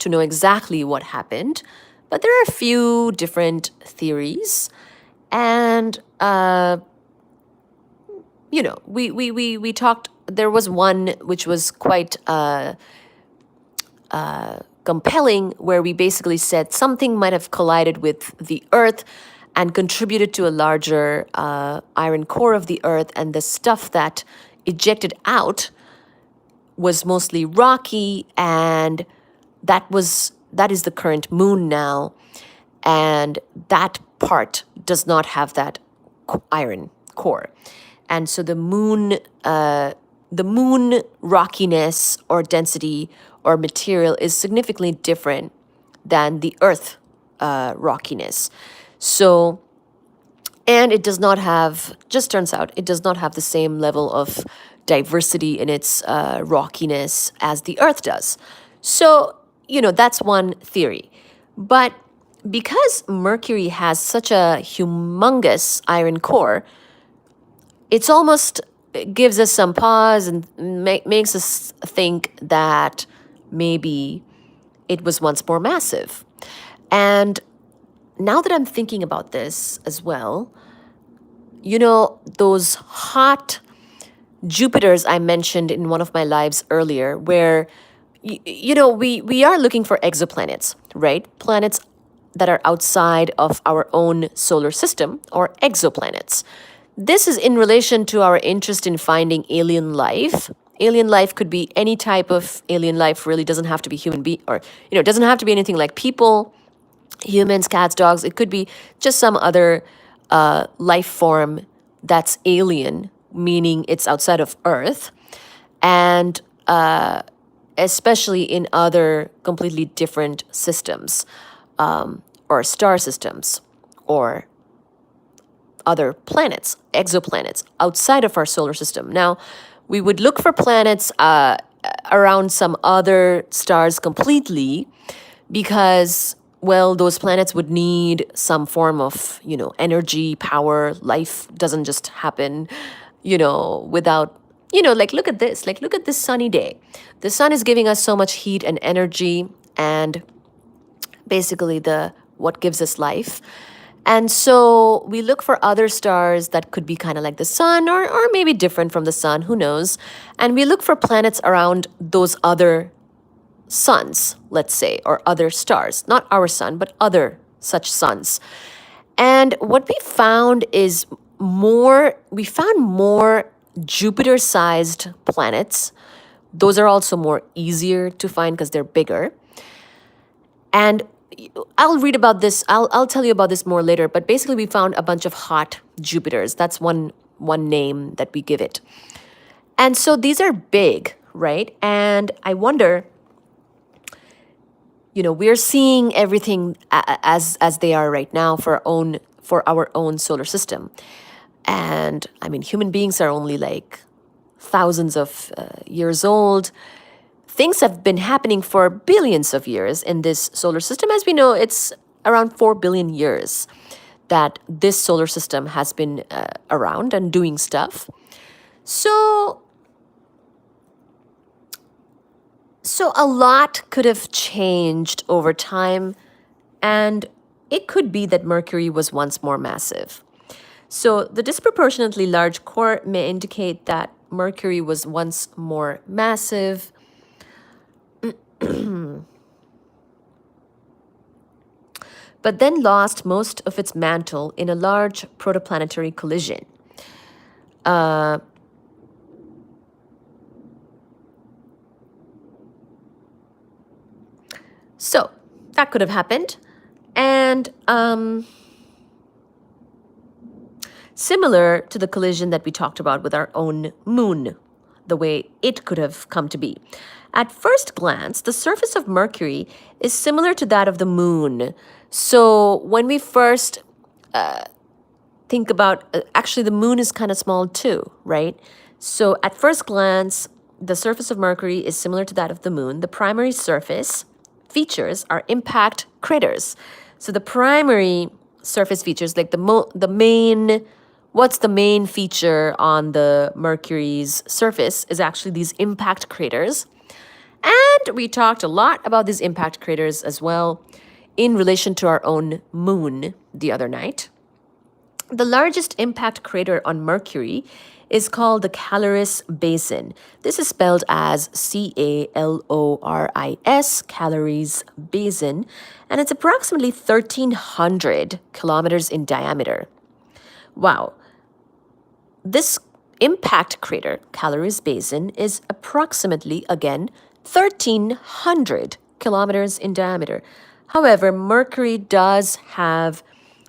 know exactly what happened, but there are a few different theories. And, we talked, there was one which was quite compelling, where we basically said something might have collided with the Earth and contributed to a larger iron core of the Earth, and the stuff that ejected out was mostly rocky, and that is the current moon now, and that part does not have that iron core. And so the moon rockiness or density or material is significantly different than the Earth rockiness. So, and it does not have, just turns out, it does not have the same level of diversity in its rockiness as the Earth does. So, that's one theory. But because Mercury has such a humongous iron core, it's almost gives us some pause and makes us think that maybe it was once more massive. And now that I'm thinking about this as well, those hot Jupiters I mentioned in one of my lives earlier, where, we are looking for exoplanets, right? Planets that are outside of our own solar system, or exoplanets. This is in relation to our interest in finding alien life. Alien life could be any type of alien life, really doesn't have to be human being, or, it doesn't have to be anything like people, humans, cats, dogs. It could be just some other life form that's alien, meaning it's outside of Earth, and especially in other completely different systems, or star systems, or other planets, exoplanets outside of our solar system. Now, we would look for planets around some other stars completely, because, well, those planets would need some form of, energy, power. Life doesn't just happen, without, like, look at this. Like, look at this sunny day. The sun is giving us so much heat and energy, and basically what gives us life. And so we look for other stars that could be kind of like the sun, or maybe different from the sun, who knows. And we look for planets around those other suns, let's say, or other stars, not our sun, but other such suns. And what we found is more Jupiter-sized planets. Those are also more easier to find because they're bigger. And I'll read about this. I'll tell you about this more later. But basically, we found a bunch of hot Jupiters. That's one name that we give it. And so these are big, right? And I wonder, we're seeing everything as they are right now for our own solar system. And I mean, human beings are only like thousands of years old. Things have been happening for billions of years in this solar system. As we know, it's around 4 billion years that this solar system has been around and doing stuff. So a lot could have changed over time, and it could be that Mercury was once more massive. So the disproportionately large core may indicate that Mercury was once more massive. But then lost most of its mantle in a large protoplanetary collision. So that could have happened. And similar to the collision that we talked about with our own moon, the way it could have come to be. At first glance, the surface of Mercury is similar to that of the moon. So when we first think about, actually the moon is kind of small too, right? So at first glance, the surface of Mercury is similar to that of the moon. The primary surface features are impact craters. So the primary surface features, like the main, what's the main feature on the Mercury's surface is actually these impact craters. And we talked a lot about these impact craters as well in relation to our own moon the other night. The largest impact crater on Mercury is called the Caloris Basin. This is spelled as Caloris, Caloris Basin, and it's approximately 1,300 kilometers in diameter. Wow. This impact crater, Caloris Basin, is approximately, again, 1,300 kilometers in diameter. However, Mercury does have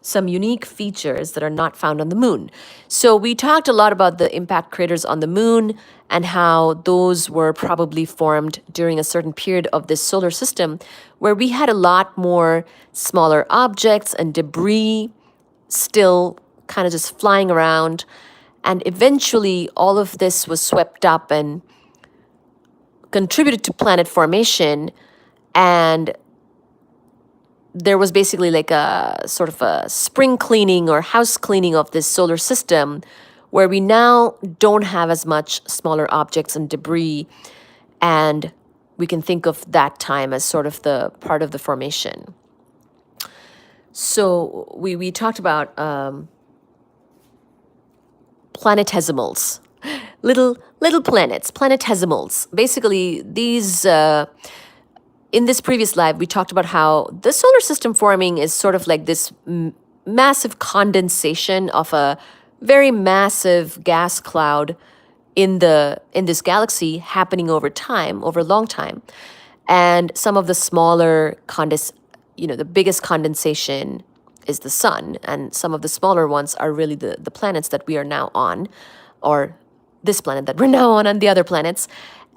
some unique features that are not found on the moon. So we talked a lot about the impact craters on the moon and how those were probably formed during a certain period of this solar system where we had a lot more smaller objects and debris still kind of just flying around. And eventually all of this was swept up and contributed to planet formation, and there was basically like a sort of a spring cleaning or house cleaning of this solar system where we now don't have as much smaller objects and debris, and we can think of that time as sort of the part of the formation. So we talked about planetesimals, little planets, planetesimals. Basically, these in this previous live, we talked about how the solar system forming is sort of like this massive condensation of a very massive gas cloud in this galaxy happening over time, over a long time. And some of the smaller the biggest condensation is the sun, and some of the smaller ones are really the planets that we are now on, or this planet that we're now on and the other planets.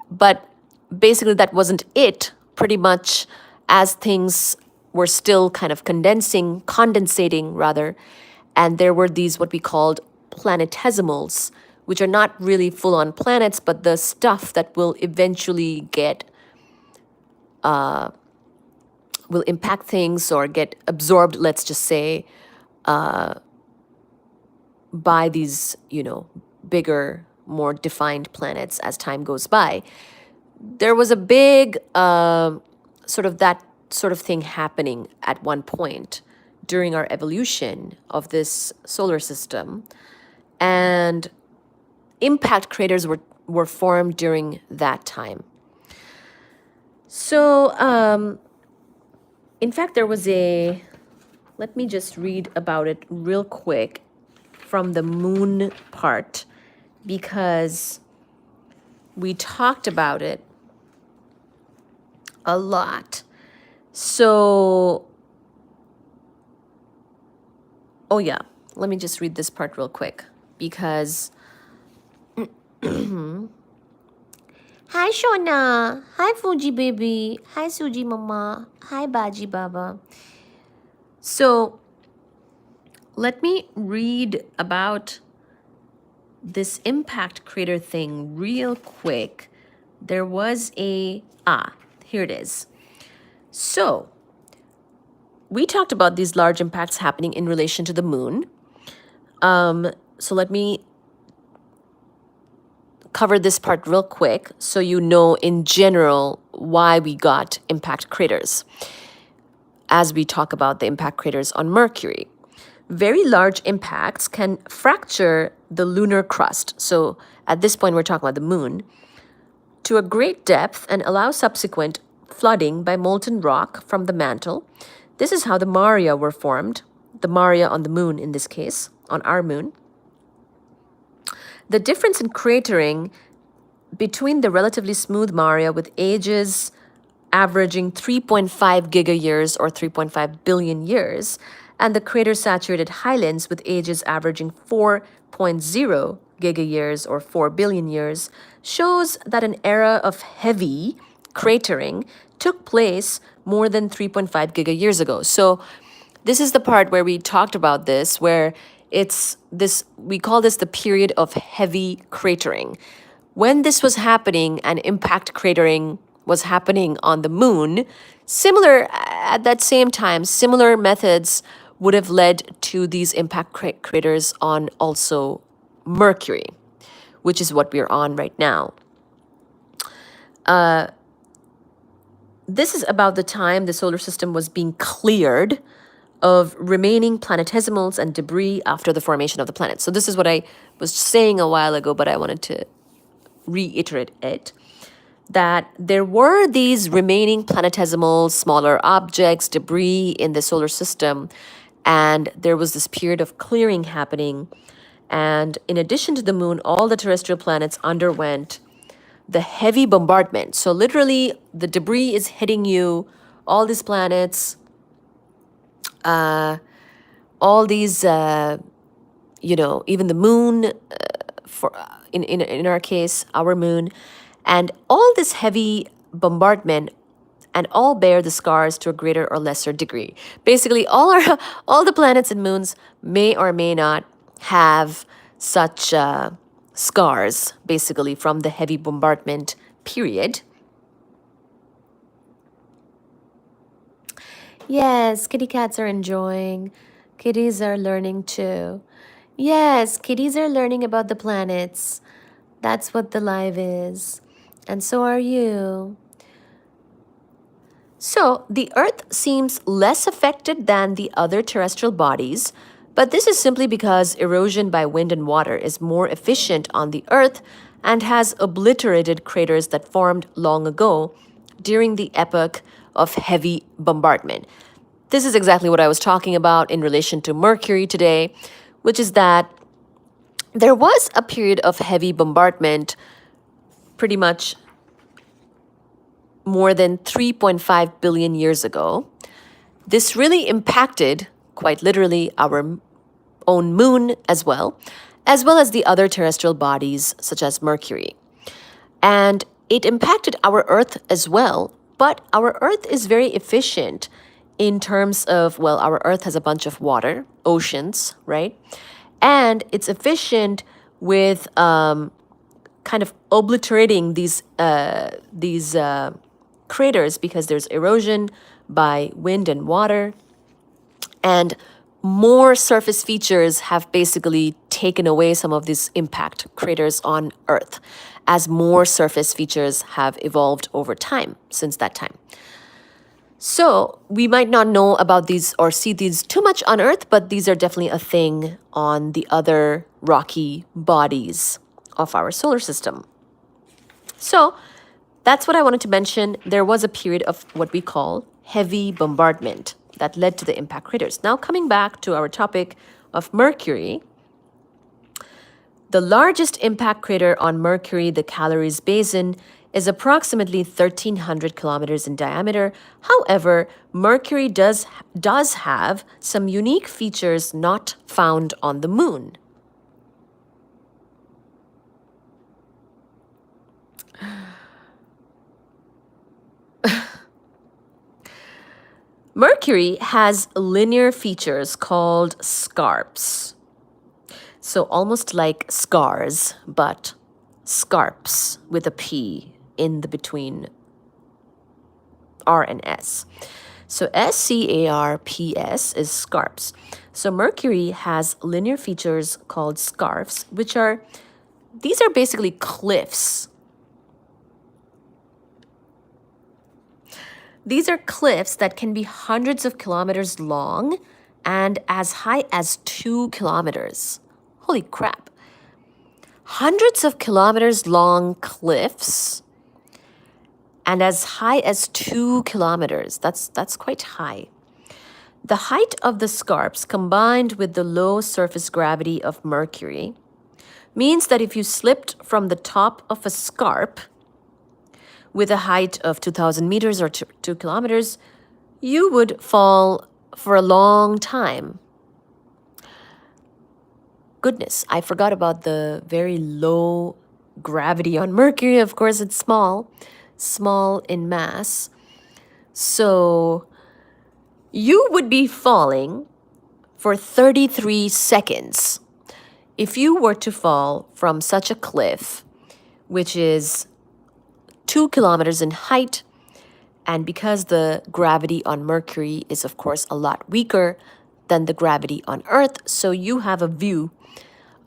But basically that wasn't it. Pretty much as things were still kind of condensating rather, and there were these what we called planetesimals, which are not really full-on planets, but the stuff that will eventually will impact things or get absorbed, let's just say, by these, bigger, more defined planets as time goes by. There was a big that sort of thing happening at one point during our evolution of this solar system, and impact craters were formed during that time. So in fact, there was let me just read about it real quick from the moon part, because we talked about it a lot. So, oh yeah, let me just read this part real quick, because hi Shona, hi Fuji baby, hi Suji mama, hi Baji baba. So let me read about this impact crater thing real quick. There was here it is. So we talked about these large impacts happening in relation to the moon. So let me cover this part real quick so you know in general why we got impact craters as we talk about the impact craters on Mercury. Very large impacts can fracture the lunar crust. So at this point, we're talking about the moon, to a great depth and allow subsequent flooding by molten rock from the mantle. This is how the Maria were formed, the Maria on the moon in this case, on our moon. The difference in cratering between the relatively smooth Maria with ages averaging 3.5 gigayears or 3.5 billion years, and the crater-saturated highlands with ages averaging 4.0 gigayears or 4 billion years, shows that an era of heavy cratering took place more than 3.5 gigayears ago. So this is the part where we talked about this, where we call this the period of heavy cratering. When this was happening and impact cratering was happening on the moon, at that same time, similar methods would have led to these impact craters on also Mercury, which is what we're on right now. This is about the time the solar system was being cleared of remaining planetesimals and debris after the formation of the planet. So this is what I was saying a while ago, but I wanted to reiterate it, that there were these remaining planetesimals, smaller objects, debris in the solar system, and there was this period of clearing happening. And in addition to the moon, all the terrestrial planets underwent the heavy bombardment. So literally, the debris is hitting you, all these planets, all these, even the moon, in our case, our moon, and all this heavy bombardment, and all bear the scars to a greater or lesser degree. Basically, all the planets and moons may or may not have such scars, basically, from the heavy bombardment period. Yes, kitty cats are enjoying. Kitties are learning too. Yes, kitties are learning about the planets. That's what the live is. And so are you. So, the Earth seems less affected than the other terrestrial bodies, but this is simply because erosion by wind and water is more efficient on the Earth and has obliterated craters that formed long ago during the epoch of heavy bombardment. This is exactly what I was talking about in relation to Mercury today, which is that there was a period of heavy bombardment pretty much more than 3.5 billion years ago. This really impacted, quite literally, our own moon as well as the other terrestrial bodies such as Mercury. And it impacted our Earth as well, but our Earth is very efficient in terms of, well, our Earth has a bunch of water, oceans, right? And it's efficient with kind of obliterating these craters because there's erosion by wind and water, and more surface features have basically taken away some of these impact craters on Earth, as more surface features have evolved over time since that time. So we might not know about these or see these too much on Earth, but these are definitely a thing on the other rocky bodies of our solar system. So that's what I wanted to mention. There was a period of what we call heavy bombardment that led to the impact craters. Now, coming back to our topic of Mercury, the largest impact crater on Mercury, the Calories Basin, is approximately 1,300 kilometers in diameter. However, Mercury does have some unique features not found on the moon. Mercury has linear features called scarps. So almost like scars, but scarps with a P in the between R and S. So SCARPS is scarps. So Mercury has linear features called scarps, these are basically cliffs. These are cliffs that can be hundreds of kilometers long and as high as 2 kilometers. Holy crap. Hundreds of kilometers long cliffs and as high as 2 kilometers. That's quite high. The height of the scarps combined with the low surface gravity of Mercury means that if you slipped from the top of a scarp, with a height of 2,000 meters or 2 kilometers, you would fall for a long time. Goodness, I forgot about the very low gravity on Mercury. Of course, it's small in mass. So you would be falling for 33 seconds if you were to fall from such a cliff, which is 2 kilometers in height. And because the gravity on Mercury is, of course, a lot weaker than the gravity on Earth, so you have a view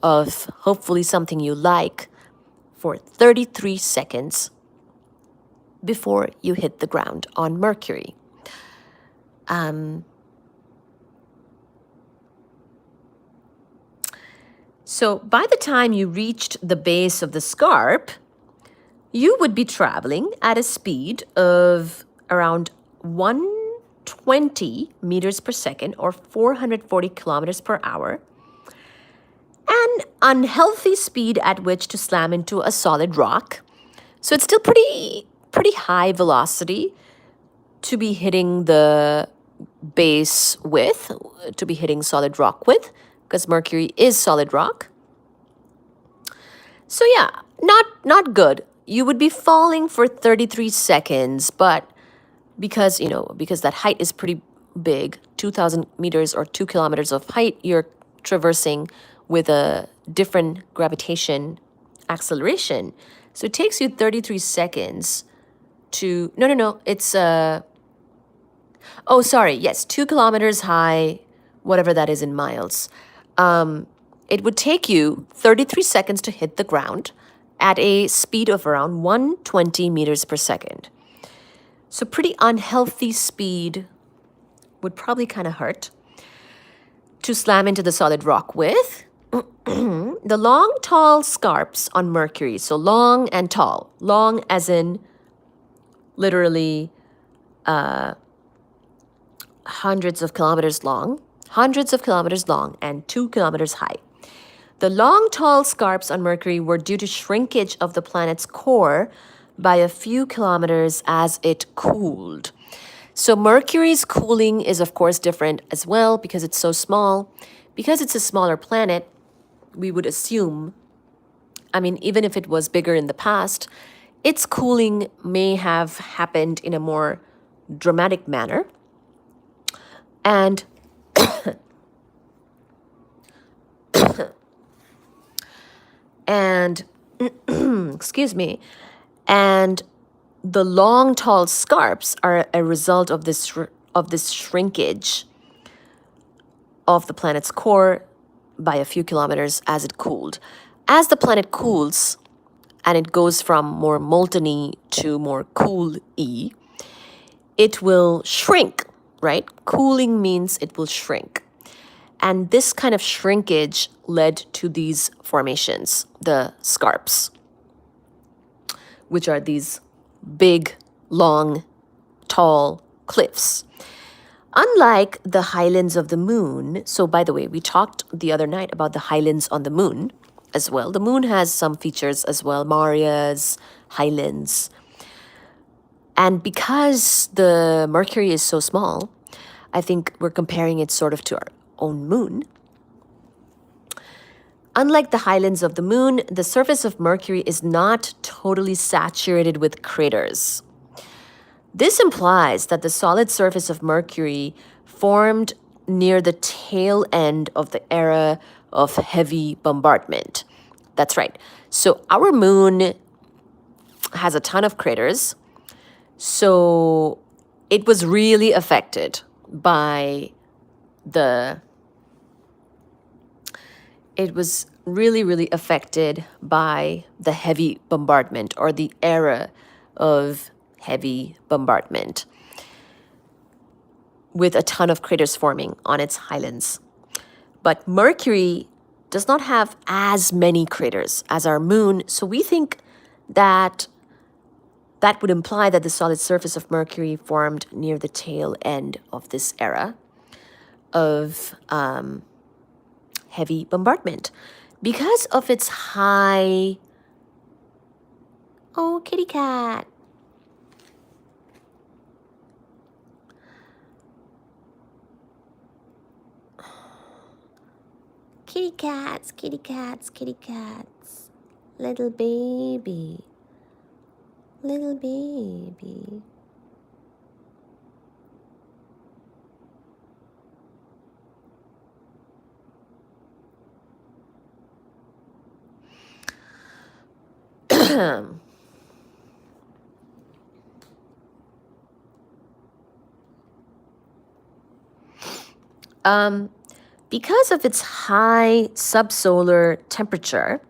of hopefully something you like for 33 seconds before you hit the ground on Mercury. So by the time you reached the base of the scarp, you would be traveling at a speed of around 120 meters per second or 440 kilometers per hour, an unhealthy speed at which to slam into a solid rock. So it's still pretty high velocity to be hitting the base with, to be hitting solid rock with, because Mercury is solid rock. So yeah, not good. You would be falling for 33 seconds, but because that height is pretty big, 2,000 meters or 2 kilometers of height, you're traversing with a different gravitation acceleration. So it takes you 33 seconds to, it's, 2 kilometers high, whatever that is in miles. It would take you 33 seconds to hit the ground at a speed of around 120 meters per second. So pretty unhealthy speed, would probably kind of hurt to slam into the solid rock with. The long, tall scarps on Mercury, so long and tall. Long as in literally hundreds of kilometers long, and 2 kilometers high. The long, tall scarps on Mercury were due to shrinkage of the planet's core by a few kilometers as it cooled. So Mercury's cooling is, of course, different as well because it's so small. Because it's a smaller planet, we would assume, even if it was bigger in the past, its cooling may have happened in a more dramatic manner. And excuse me, and the long, tall scarps are a result of this shrinkage of the planet's core by a few kilometers as it cooled. As the planet cools and it goes from more molten-y to more cool-y, it will shrink, right? Cooling means it will shrink. And this kind of shrinkage led to these formations, the scarps, which are these big, long, tall cliffs. Unlike the highlands of the moon, so by the way, we talked the other night about the highlands on the moon as well. The moon has some features as well, Marias, highlands. And because the Mercury is so small, I think we're comparing it sort of to our own moon. Unlike the highlands of the moon, the surface of Mercury is not totally saturated with craters. This implies that the solid surface of Mercury formed near the tail end of the era of heavy bombardment. That's right. So our moon has a ton of craters. So it was really affected by the heavy bombardment, or the era of heavy bombardment, with a ton of craters forming on its highlands. But Mercury does not have as many craters as our moon, so we think that would imply that the solid surface of Mercury formed near the tail end of this era of heavy bombardment. Because of its high... Oh, kitty cat. Kitty cats, kitty cats, kitty cats. Little baby. Little baby. Because of its high subsolar temperature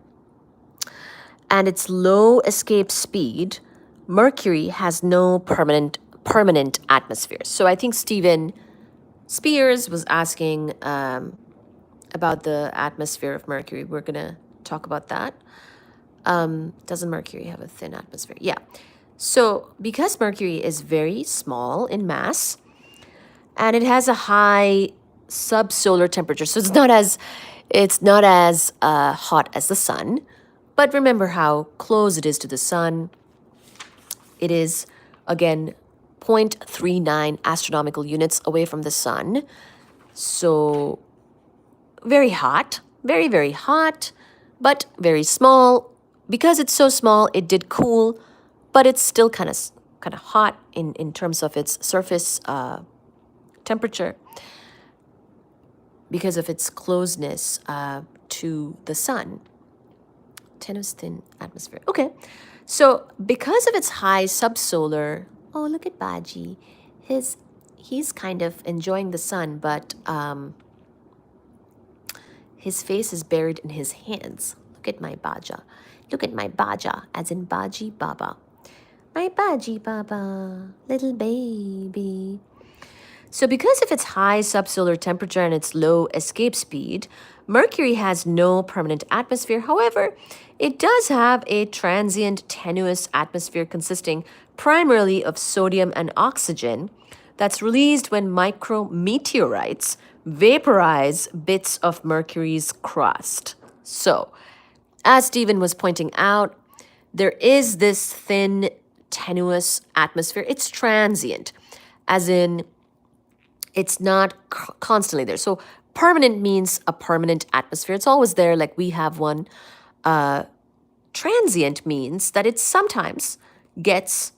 and its low escape speed, Mercury has no permanent atmosphere. So I think Stephen Spears was asking about the atmosphere of Mercury. We're gonna talk about that. Doesn't Mercury have a thin atmosphere? Yeah. So because Mercury is very small in mass and it has a high subsolar temperature, so it's not as hot as the sun. But remember how close it is to the sun. It is, again, 0.39 astronomical units away from the sun. So very hot, very, very hot, but very small. Because it's so small, it did cool, but it's still kind of hot in terms of its surface temperature because of its closeness to the sun. Tenuous thin atmosphere. Okay, so because of its high subsolar, oh, look at Baji. He's kind of enjoying the sun, but his face is buried in his hands. Look at my Baja. Look at my Baja, as in Baji Baba. My Baji Baba, little baby. So because of its high subsolar temperature and its low escape speed, Mercury has no permanent atmosphere. However, it does have a transient tenuous atmosphere consisting primarily of sodium and oxygen that's released when micrometeorites vaporize bits of Mercury's crust. So, as Stephen was pointing out, there is this thin, tenuous atmosphere. It's transient, as in it's not constantly there. So permanent means a permanent atmosphere. It's always there, like we have one. Transient means that it sometimes gets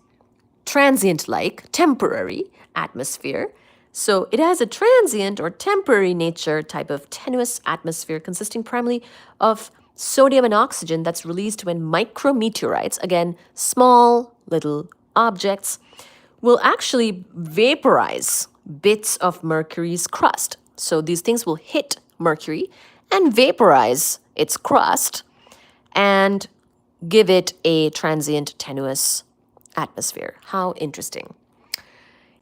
transient-like, temporary atmosphere. So it has a transient or temporary nature type of tenuous atmosphere consisting primarily of sodium and oxygen that's released when micrometeorites, again, small little objects, will actually vaporize bits of Mercury's crust. So these things will hit Mercury and vaporize its crust and give it a transient tenuous atmosphere. How interesting.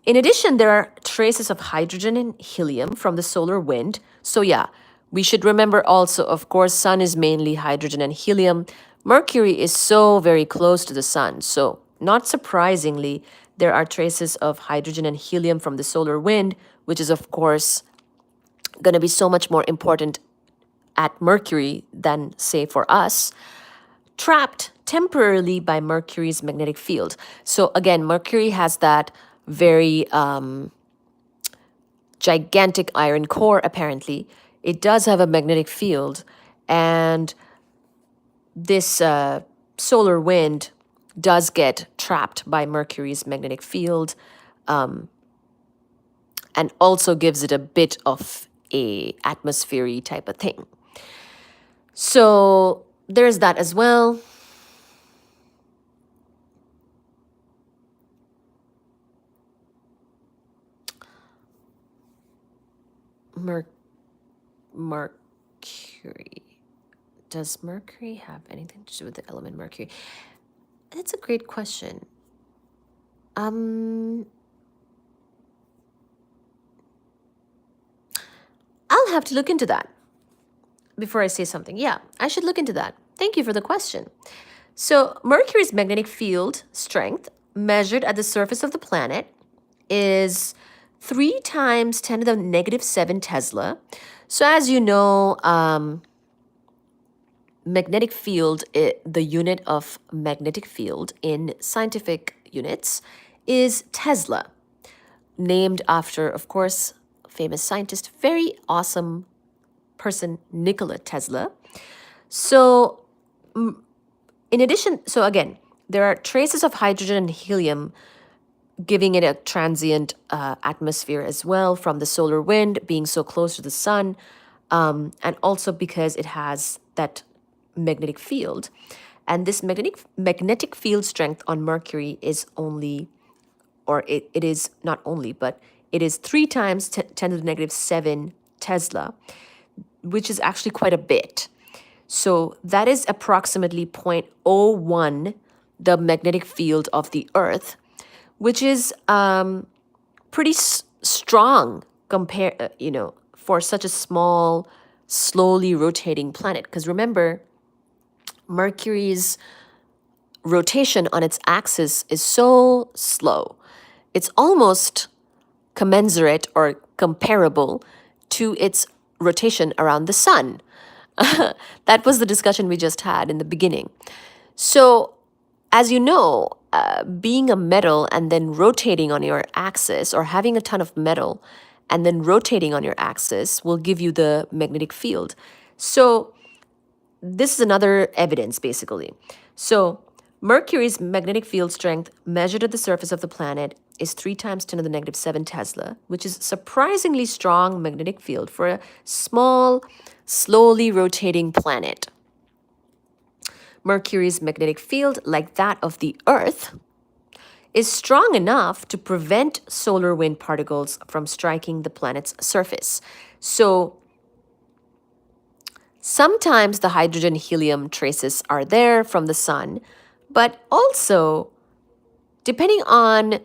In addition, there are traces of hydrogen and helium from the solar wind. So yeah, we should remember also, of course, sun is mainly hydrogen and helium. Mercury is so very close to the sun. So not surprisingly, there are traces of hydrogen and helium from the solar wind, which is, of course, going to be so much more important at Mercury than, say, for us, trapped temporarily by Mercury's magnetic field. So again, Mercury has that very gigantic iron core, apparently. It does have a magnetic field, and this solar wind does get trapped by Mercury's magnetic field, and also gives it a bit of a atmosphere type of thing. So there's that as well. Mercury. Does Mercury have anything to do with the element Mercury? That's a great question. I'll have to look into that before I say something. Yeah, I should look into that. Thank you for the question. So Mercury's magnetic field strength measured at the surface of the planet is 3 times 10 to the negative 7 Tesla. So as you know, magnetic field, the unit of magnetic field in scientific units is Tesla, named after, of course, famous scientist, very awesome person Nikola Tesla. So in addition, so again, there are traces of hydrogen and helium giving it a transient atmosphere as well from the solar wind being so close to the sun, and also because it has that magnetic field. And this magnetic field strength on Mercury is only, or it is not only, but it is 3 times 10 to the negative 7 Tesla, which is actually quite a bit. So that is approximately 0.01 the magnetic field of the Earth, which is pretty strong for such a small, slowly rotating planet. Because remember, Mercury's rotation on its axis is so slow. It's almost commensurate or comparable to its rotation around the sun. That was the discussion we just had in the beginning. So, as you know, being a metal and then rotating on your axis, or having a ton of metal and then rotating on your axis, will give you the magnetic field. So, this is another evidence, basically. So, Mercury's magnetic field strength measured at the surface of the planet is 3 times 10 to the negative 7 Tesla, which is surprisingly strong magnetic field for a small, slowly rotating planet. Mercury's magnetic field, like that of the Earth, is strong enough to prevent solar wind particles from striking the planet's surface. So, sometimes the hydrogen helium traces are there from the sun, but also, depending on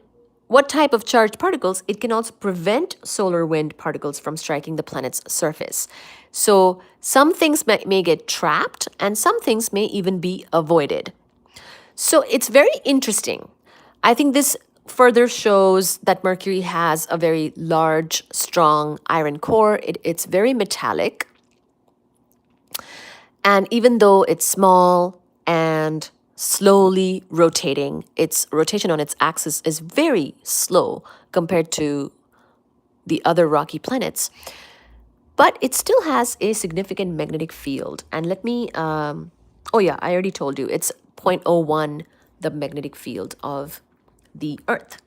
what type of charged particles, it can also prevent solar wind particles from striking the planet's surface. So some things may get trapped, and some things may even be avoided. So it's very interesting. I think this further shows that Mercury has a very large, strong iron core. It's very metallic. And even though it's small and slowly rotating, its rotation on its axis is very slow compared to the other rocky planets. But it still has a significant magnetic field. And let me, oh yeah, I already told you, it's 0.01, the magnetic field of the Earth.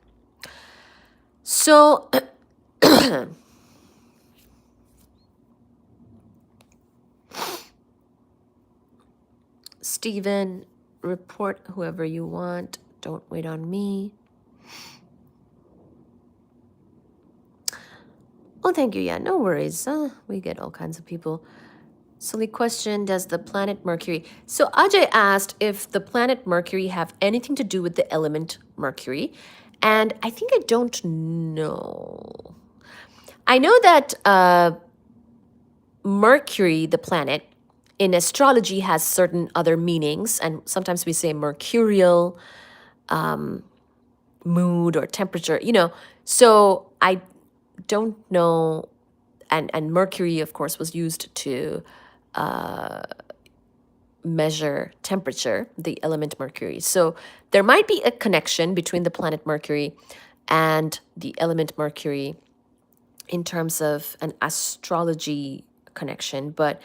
So, Stephen, report whoever you want. Don't wait on me. Oh, thank you. Yeah, no worries. We get all kinds of people. Silly question, does the planet Mercury... So Ajay asked if the planet Mercury have anything to do with the element Mercury. And I think I don't know. I know that Mercury, the planet, in astrology has certain other meanings. And sometimes we say mercurial, mood or temperature, So I don't know. And Mercury, of course, was used to measure temperature, the element Mercury. So there might be a connection between the planet Mercury and the element Mercury in terms of an astrology connection, but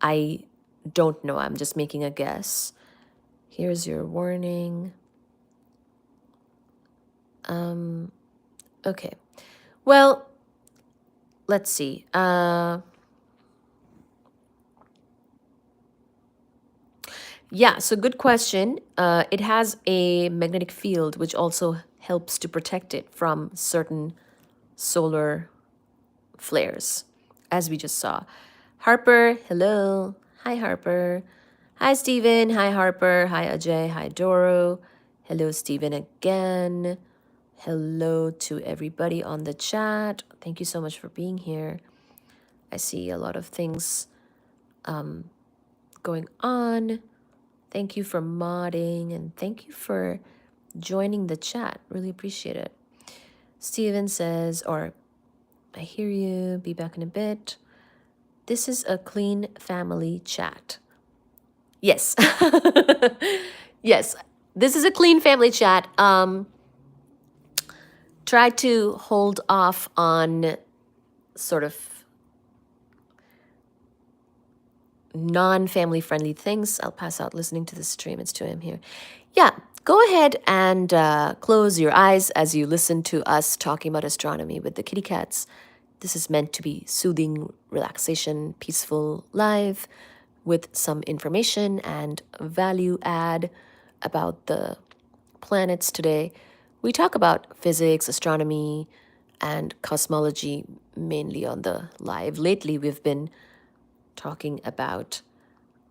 I don't know. I'm just making a guess. Here's your warning. Okay. Well, let's see. Yeah, so good question. It has a magnetic field which also helps to protect it from certain solar flares, as we just saw. Harper, hello. Hi, Harper. Hi, Stephen. Hi, Harper. Hi, Ajay. Hi, Doro. Hello, Stephen again. Hello to everybody on the chat. Thank you so much for being here. I see a lot of things going on. Thank you for modding, and thank you for joining the chat. Really appreciate it. Steven says, or I hear you, be back in a bit. This is a clean family chat. Yes. Yes, this is a clean family chat. Try to hold off on sort of non-family friendly things, I'll pass out listening to the stream. It's 2 a.m. here. Yeah, go ahead and close your eyes as you listen to us talking about astronomy with the kitty cats. This is meant to be soothing, relaxation, peaceful, live, with some information and value add about the planets today. We talk about physics, astronomy, and cosmology mainly on the live. Lately, we've been talking about,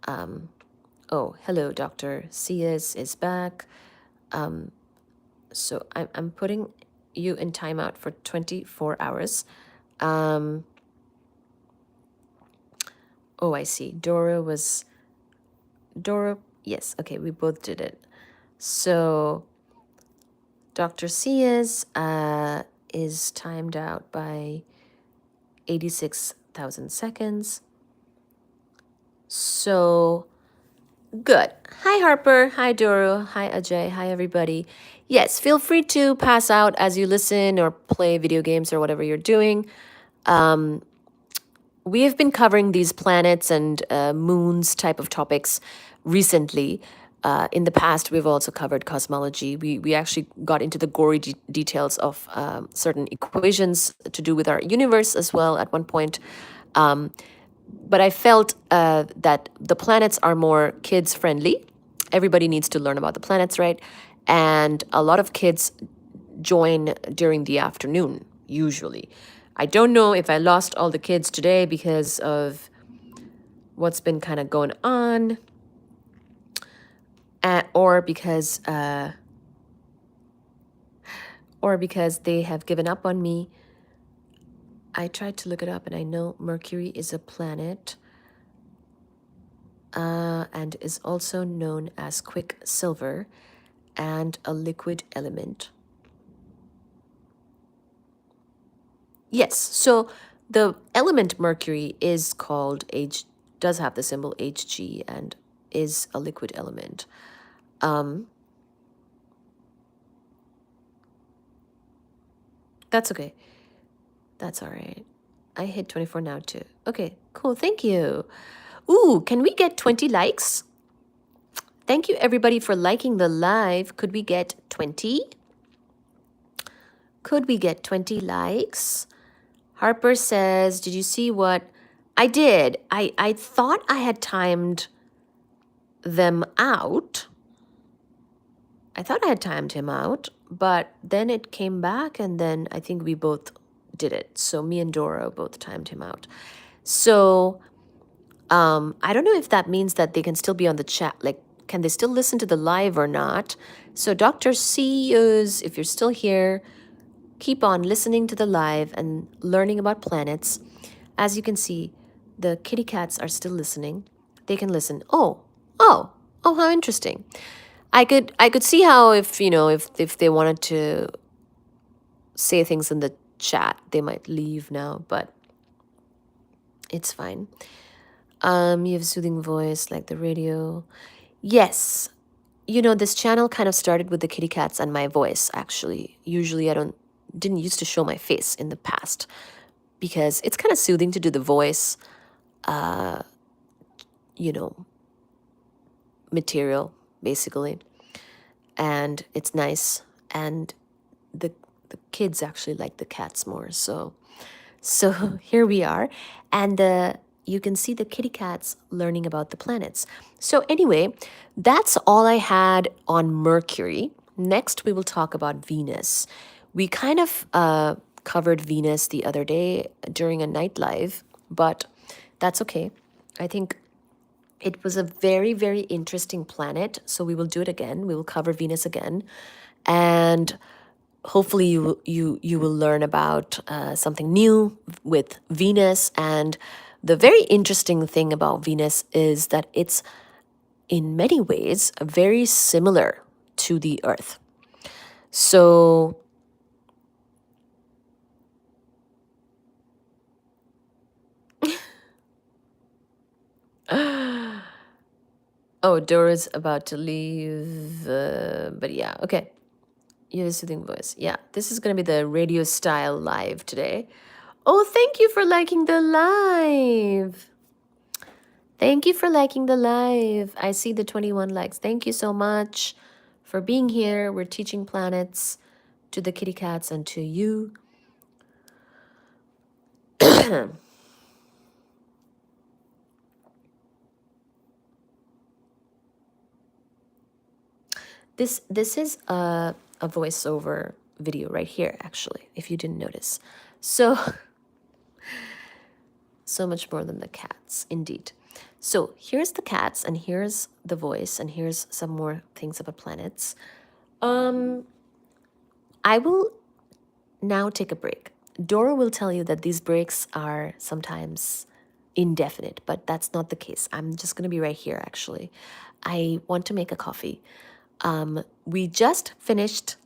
oh, hello, Dr. Cias is back. So I'm putting you in timeout for 24 hours. Oh, I see. Dora, yes, okay, we both did it. So Dr. Cias is timed out by 86,000 seconds. So good. Hi, Harper. Hi, Doro. Hi, Ajay. Hi, everybody. Yes, feel free to pass out as you listen or play video games or whatever you're doing. We have been covering these planets and moons type of topics recently. In the past, we've also covered cosmology. We actually got into the gory details of certain equations to do with our universe as well at one point. But I felt that the planets are more kids friendly. Everybody needs to learn about the planets, right? And a lot of kids join during the afternoon, usually. I don't know if I lost all the kids today because of what's been kind of going on, or because they have given up on me. I tried to look it up, and I know Mercury is a planet and is also known as quicksilver and a liquid element. Yes, so the element Mercury is called does have the symbol Hg and is a liquid element. That's okay. That's all right. I hit 24 now too. Okay, cool. Thank you. Ooh, can we get 20 likes? Thank you everybody for liking the live. Could we get 20? Could we get 20 likes? Harper says, did you see what I did? I thought I had timed them out. I thought I had timed him out, but then it came back and then I think we both did it. So me and Dora both timed him out. So I don't know if that means that they can still be on the chat. Like, can they still listen to the live or not? So Dr. C is, if you're still here, keep on listening to the live and learning about planets. As you can see, the kitty cats are still listening. They can listen. Oh, how interesting. I could see how if they wanted to say things in the chat, they might leave now, but it's fine. You have soothing voice like the radio. Yes. This channel kind of started with the kitty cats and my voice, actually. Usually I didn't used to show my face in the past because it's kind of soothing to do the voice, material, basically. And it's nice. And the kids actually like the cats more. So here we are. And you can see the kitty cats learning about the planets. So anyway, that's all I had on Mercury. Next, we will talk about Venus. We kind of covered Venus the other day during a night live, but that's okay. I think it was a very, very interesting planet. So we will do it again. We will cover Venus again. And hopefully you will learn about something new with Venus. And the very interesting thing about Venus is that it's in many ways very similar to the Earth. So oh, Dora's about to leave, but yeah, okay. You have a soothing voice. Yeah, this is going to be the radio style live today. Oh, thank you for liking the live. Thank you for liking the live. I see the 21 likes. Thank you so much for being here. We're teaching planets to the kitty cats and to you. This is a voiceover video right here, actually, if you didn't notice. So so much more than the cats, indeed. So here's the cats, and here's the voice, and here's some more things about planets. I will now take a break. Dora will tell you that these breaks are sometimes indefinite, but that's not the case. I'm just going to be right here, actually. I want to make a coffee. We just finished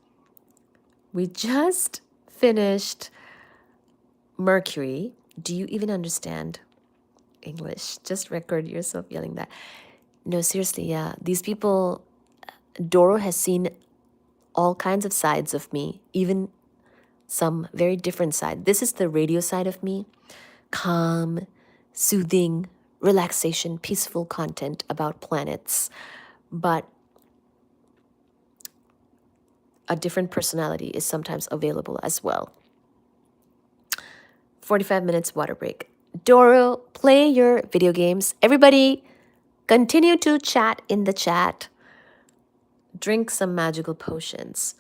Mercury. Do you even understand English? Just record yourself yelling that. No, seriously, yeah. These people, Doro has seen all kinds of sides of me, even some very different side. This is the radio side of me. Calm, soothing, relaxation, peaceful content about planets. But a different personality is sometimes available as well. 45 minutes water break. Doro, play your video games. Everybody, continue to chat in the chat. Drink some magical potions.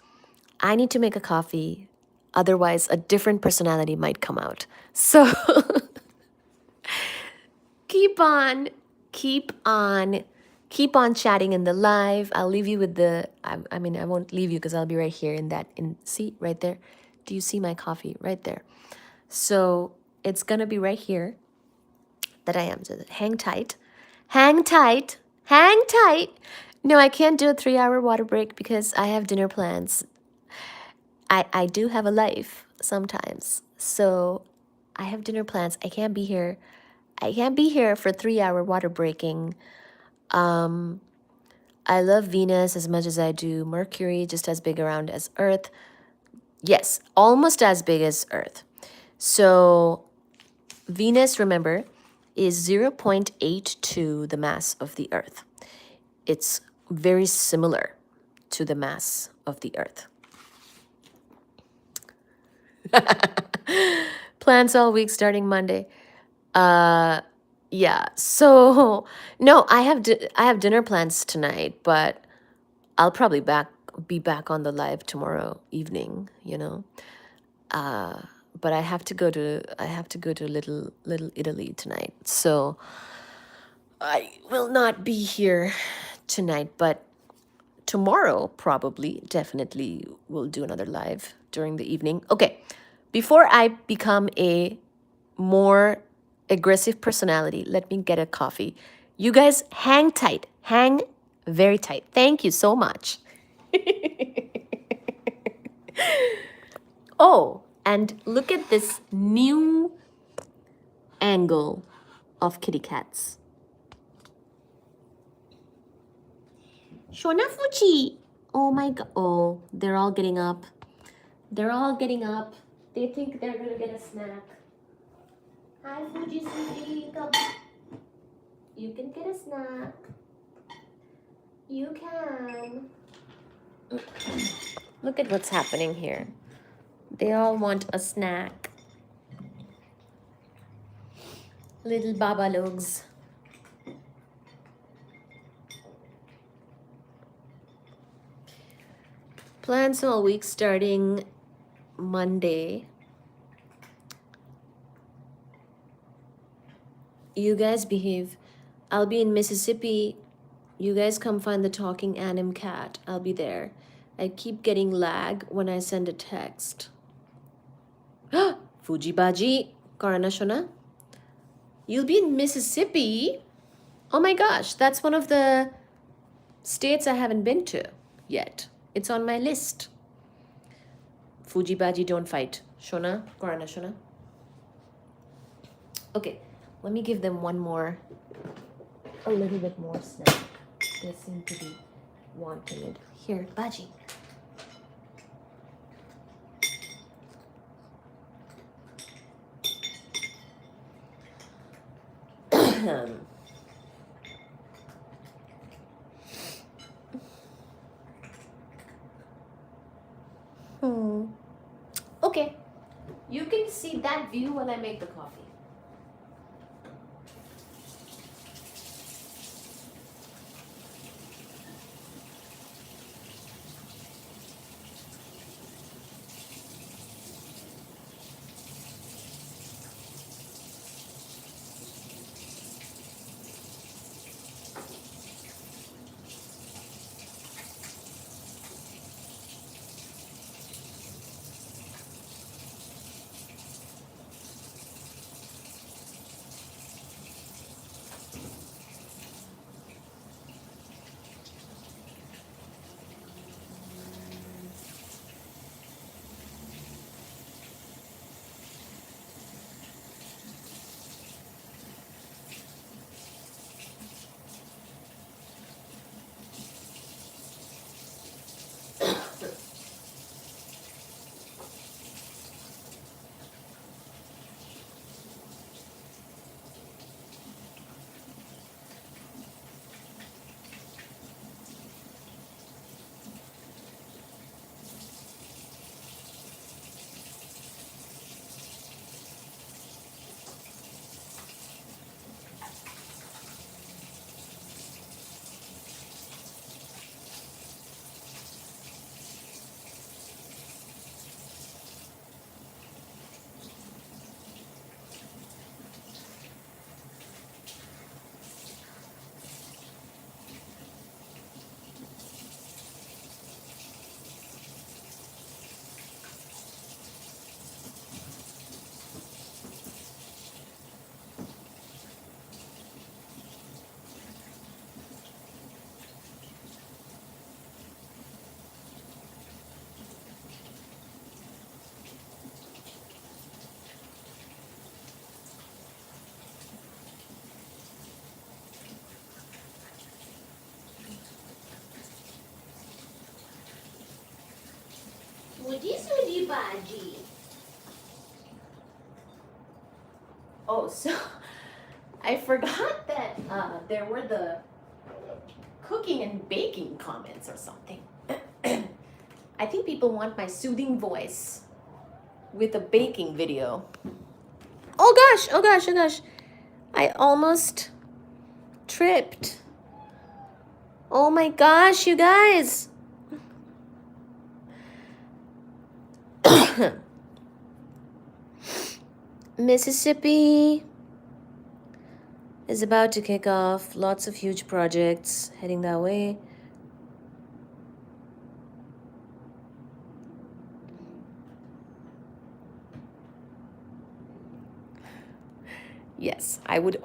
I need to make a coffee. Otherwise, a different personality might come out. So keep on chatting in the live. I'll leave you with the, I mean, I won't leave you because I'll be right here see, right there. Do you see my coffee? Right there. So it's going to be right here that I am. So hang tight. Hang tight. Hang tight. No, I can't do a 3-hour water break because I have dinner plans. I do have a life sometimes. So I have dinner plans. I can't be here. I can't be here for 3-hour water breaking. I love Venus as much as I do Mercury, just as big around as Earth. Yes, almost as big as Earth. So Venus, remember, is 0.82 the mass of the Earth. It's very similar to the mass of the Earth. Plans all week starting Monday. Yeah. So no, I have dinner plans tonight, but I'll probably be back on the live tomorrow evening, you know. But I have to go to Little Italy tonight. So I will not be here tonight, but tomorrow probably definitely will do another live during the evening. Okay. Before I become a more aggressive personality, let me get a coffee. You guys hang tight. Hang very tight. Thank you so much. Oh, and look at this new angle of kitty cats. Shona Fuji. Oh my god. Oh, they're all getting up. They're all getting up. They think they're gonna get a snack. Hi, Fuji sweetie. Come. You can get a snack. You can. Look at what's happening here. They all want a snack. Little babalogs. Plans all week starting Monday. You guys behave. I'll be in Mississippi. You guys come find the talking anim cat. I'll be there. I keep getting lag when I send a text. Fuji Baji, Karana Shona. You'll be in Mississippi? Oh my gosh, that's one of the states I haven't been to yet. It's on my list. Fuji Baji, don't fight. Shona, Karana Shona. Okay, let me give them a little bit more snack. They seem to be wanting it. Here, Baji. Okay, you can see that view while I make the coffee. Woody Baji. Oh, so I forgot that there were the cooking and baking comments or something. I think people want my soothing voice with a baking video. Oh gosh, oh gosh, oh gosh. I almost tripped. Oh my gosh, you guys. Mississippi is about to kick off. Lots of huge projects heading that way. Yes, I would.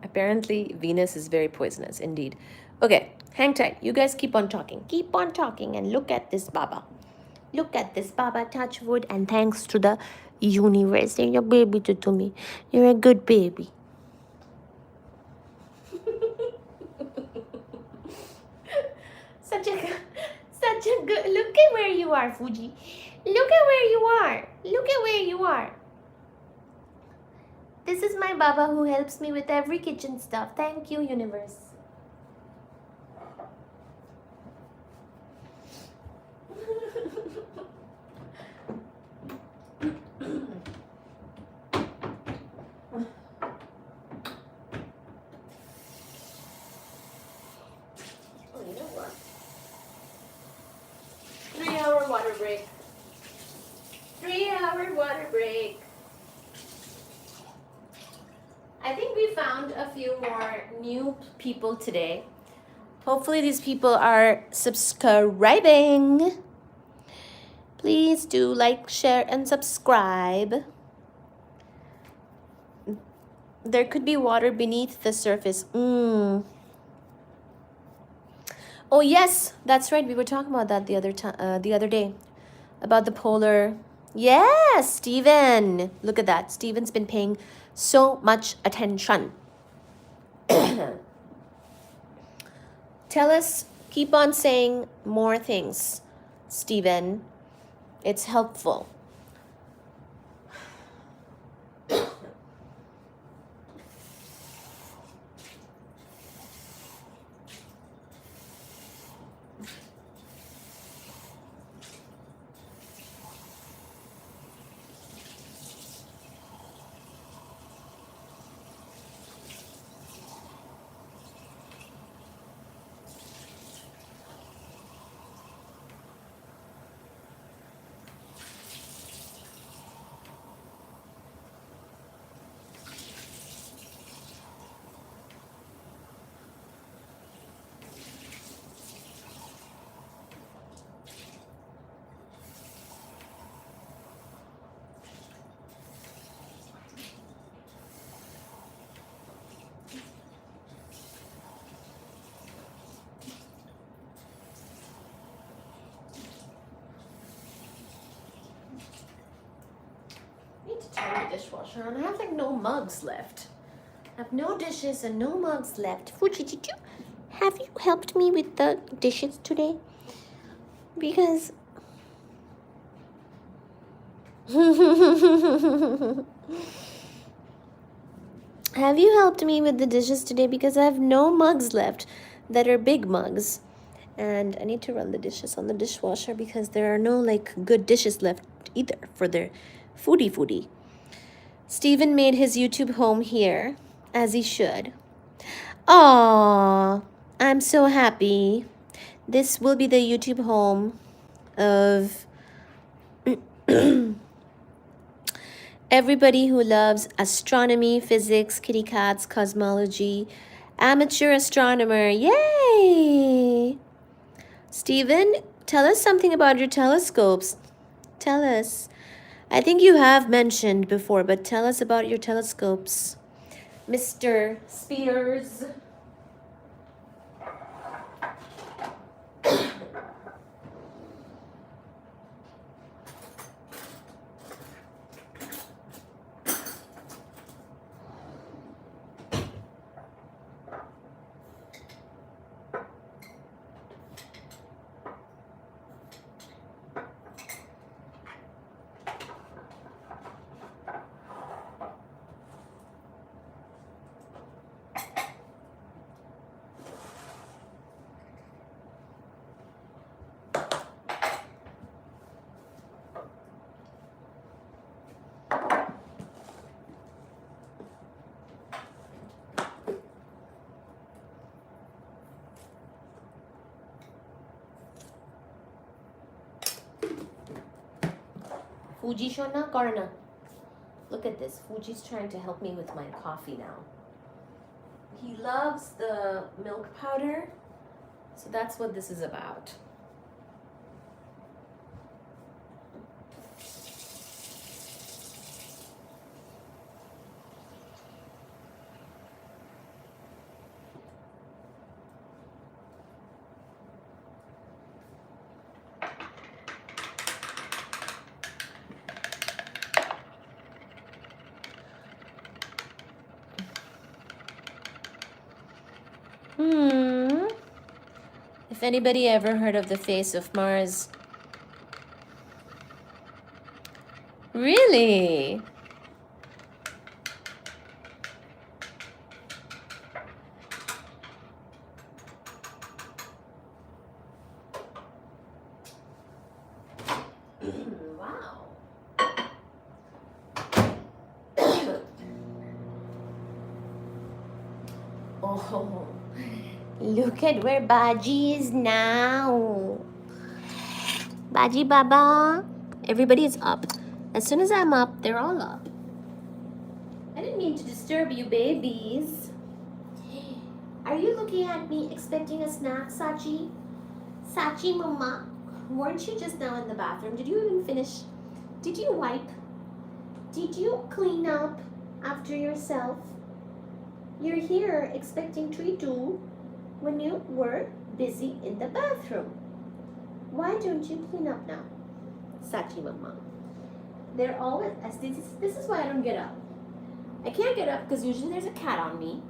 Apparently, Venus is very poisonous indeed. Okay, hang tight. You guys keep on talking. Keep on talking and look at this Baba. Look at this Baba, touch wood, and thanks to the universe. You're your baby to me. You're a good baby. such a good. Look at where you are, Fuji. Look at where you are. Look at where you are. This is my Baba who helps me with every kitchen stuff. Thank you, universe. Oh, you know what? 3-hour water break. 3-hour water break. I think we found a few more new people today. Hopefully these people are subscribing. Please do like, share, and subscribe. There could be water beneath the surface. Oh yes, that's right. We were talking about that the other day, about the polar. Yes, Steven. Look at that. Steven's been paying so much attention. Tell us, keep on saying more things, Steven. It's helpful. the dishwasher, and I have like no mugs left. I have no dishes and no mugs left. Fuji, have you helped me with the dishes today? Because have you helped me with the dishes today? Because I have no mugs left that are big mugs. And I need to run the dishes on the dishwasher because there are no like good dishes left either for their foodie. Steven made his YouTube home here, as he should. Aww, I'm so happy. This will be the YouTube home of everybody who loves astronomy, physics, kitty cats, cosmology, amateur astronomer. Yay! Steven, tell us something about your telescopes. Tell us. I think you have mentioned before, but tell us about your telescopes. Mr. Spears. Fuji Shona Karna. Look at this. Fuji's trying to help me with my coffee now. He loves the milk powder, so that's what this is about. If anybody ever heard of the face of Mars. Really? Wow. Oh. Look at where Baji is now. Baji Baba. Everybody is up. As soon as I'm up, they're all up. I didn't mean to disturb you, babies. Are you looking at me expecting a snack, Sachi? Sachi Mama, weren't you just now in the bathroom? Did you even finish? Did you wipe? Did you clean up after yourself? You're here expecting Tritu when you were busy in the bathroom. Why don't you clean up now? Sachi Mama. They're always, this is why I don't get up. I can't get up because usually there's a cat on me.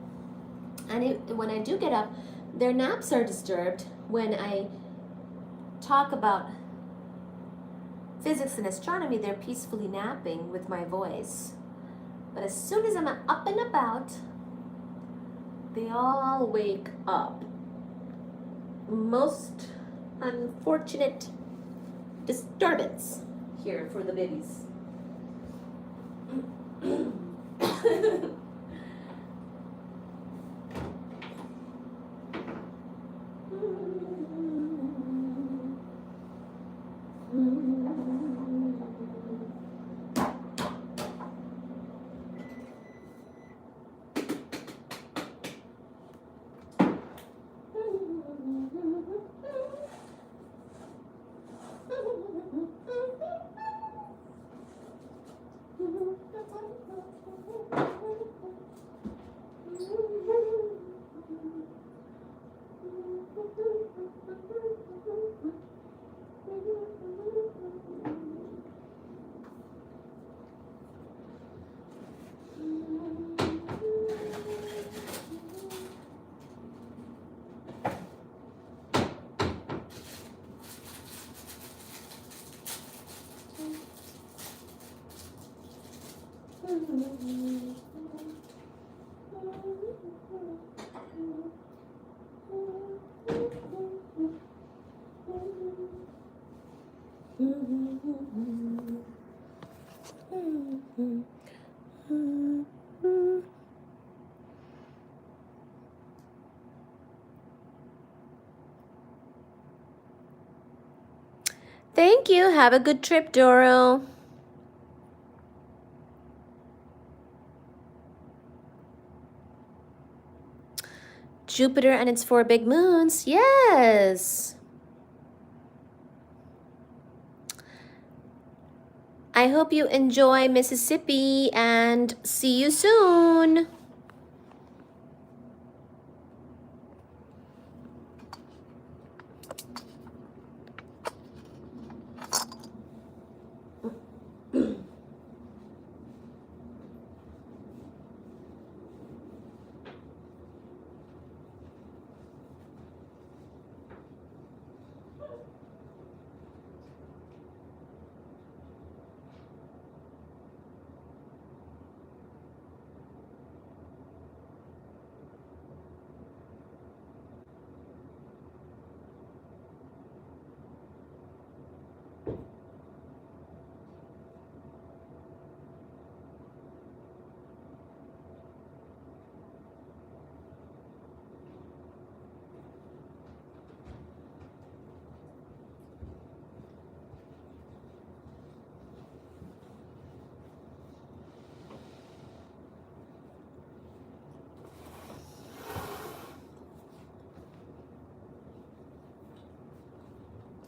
And when I do get up, their naps are disturbed when I talk about physics and astronomy. They're peacefully napping with my voice. But as soon as I'm up and about, they all wake up. Most unfortunate disturbance here for the babies. Thank you. Have a good trip, Doro. Jupiter and its 4 big moons. Yes. I hope you enjoy Mississippi and see you soon.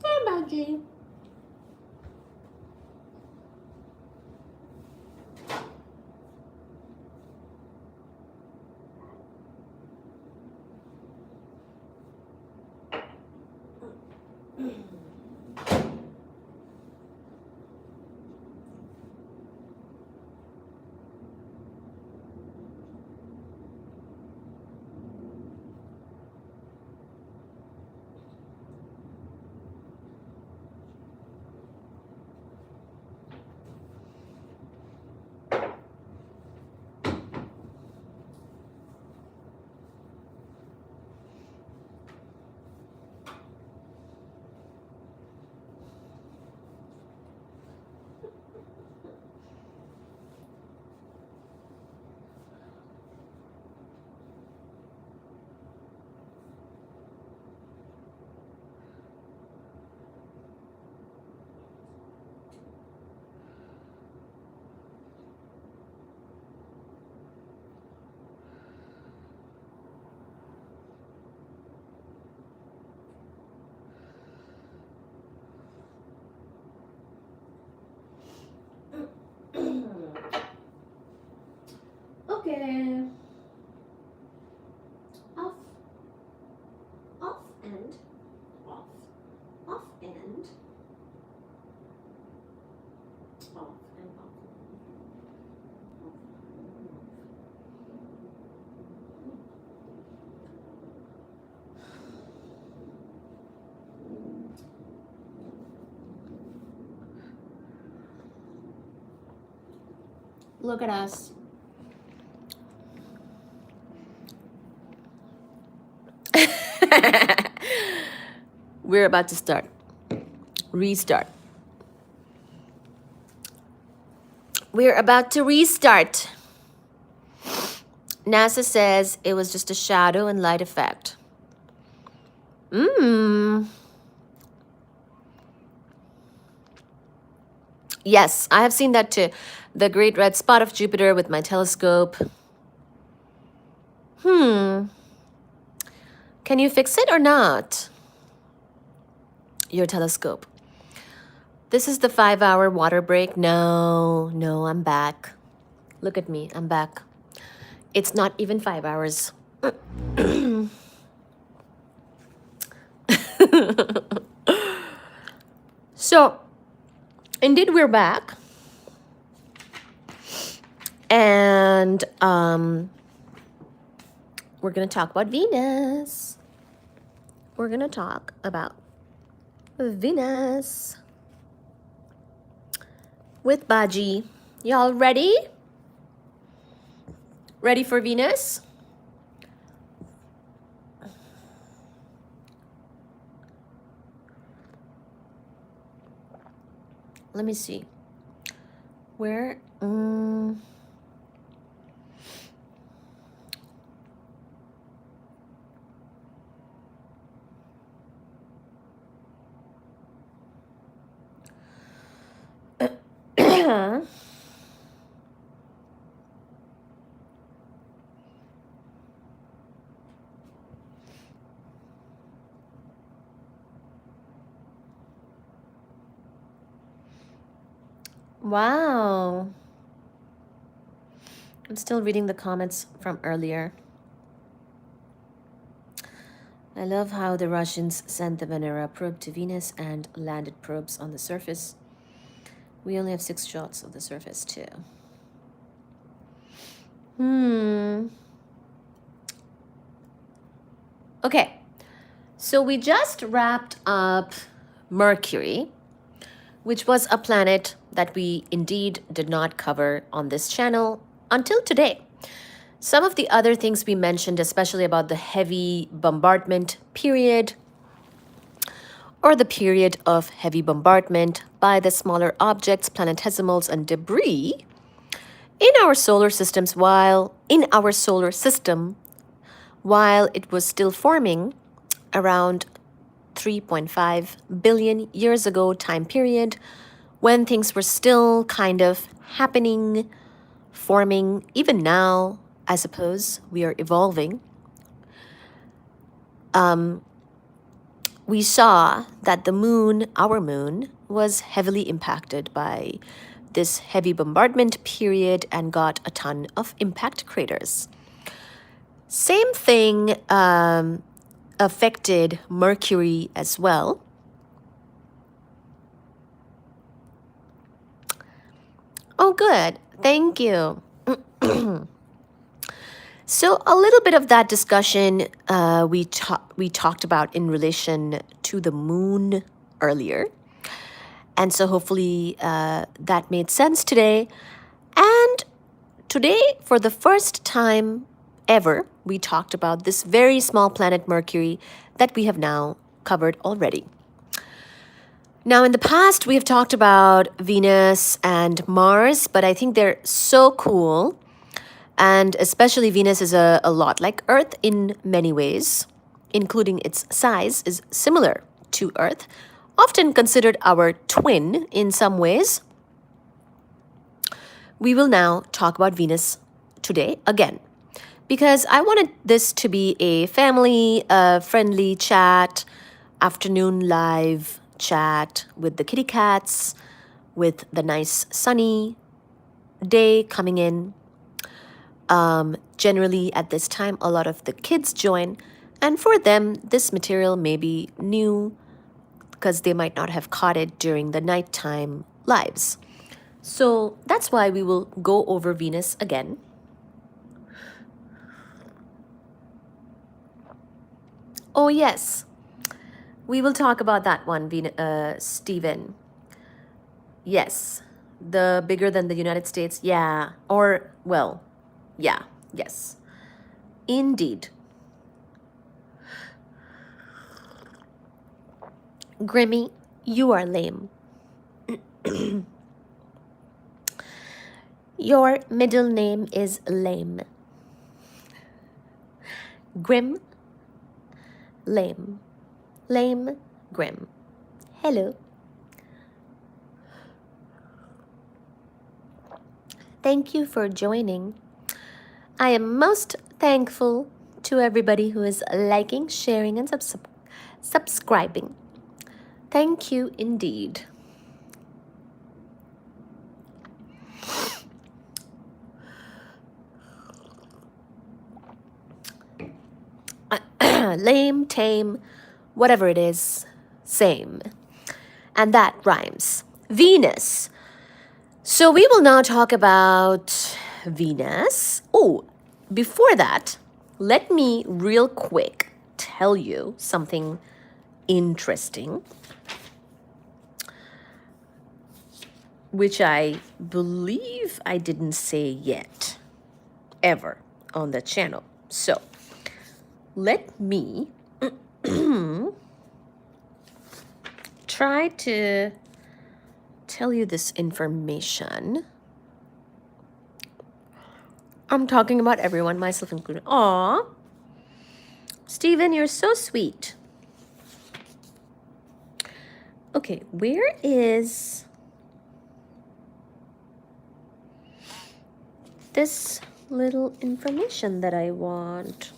Hi, Baji. Okay. Off. Off and off. Off and off and off. Look at us. We're about to start. Restart. We're about to restart. NASA says it was just a shadow and light effect. Yes, I have seen that too. The great red spot of Jupiter with my telescope. Can you fix it or not? Your telescope. This is the 5-hour water break. No, I'm back. Look at me, I'm back. It's not even 5 hours. So, indeed, we're back. And we're going to talk about Venus. We're going to talk about Venus with Baji. Y'all ready? Ready for Venus? Let me see. Where? Wow. I'm still reading the comments from earlier. I love how the Russians sent the Venera probe to Venus and landed probes on the surface. We only have 6 shots of the surface too. Okay, so we just wrapped up Mercury, which was a planet that we indeed did not cover on this channel until today. Some of the other things we mentioned, especially about the heavy bombardment period, or the period of heavy bombardment by the smaller objects, planetesimals, and debris in our solar systems, while it was still forming around 3.5 billion years ago time period, when things were still kind of happening, forming. Even now, I suppose, we are evolving. We saw that the moon, our moon, was heavily impacted by this heavy bombardment period and got a ton of impact craters. Same thing affected Mercury as well. Oh, good. Thank you. So a little bit of that discussion we talked about in relation to the moon earlier. And so hopefully that made sense today. And today, for the first time ever, we talked about this very small planet Mercury that we have now covered already. Now, in the past, we have talked about Venus and Mars, but I think they're so cool. And especially Venus is a lot like Earth in many ways, including its size is similar to Earth, often considered our twin in some ways. We will now talk about Venus today again, because I wanted this to be a family-friendly chat, afternoon live chat with the kitty cats, with the nice sunny day coming in. Generally, at this time, a lot of the kids join, and for them, this material may be new because they might not have caught it during the nighttime lives. So that's why we will go over Venus again. Oh, yes. We will talk about that one, Stephen. Yes. The bigger than the United States. Yeah. Or, well, yeah. Yes. Indeed. Grimmy, you are lame. Your middle name is lame. Grim, lame. Lame, grim. Hello. Thank you for joining. I am most thankful to everybody who is liking, sharing, and subscribing. Thank you indeed. Lame, tame, whatever it is, same. And that rhymes. Venus. So we will now talk about Venus. Oh, before that, let me real quick tell you something interesting, which I believe I didn't say yet, ever. on the channel. So let me try to tell you this information. I'm talking about everyone, myself included. Aw, Steven, you're so sweet. Okay, where is this little information that I want?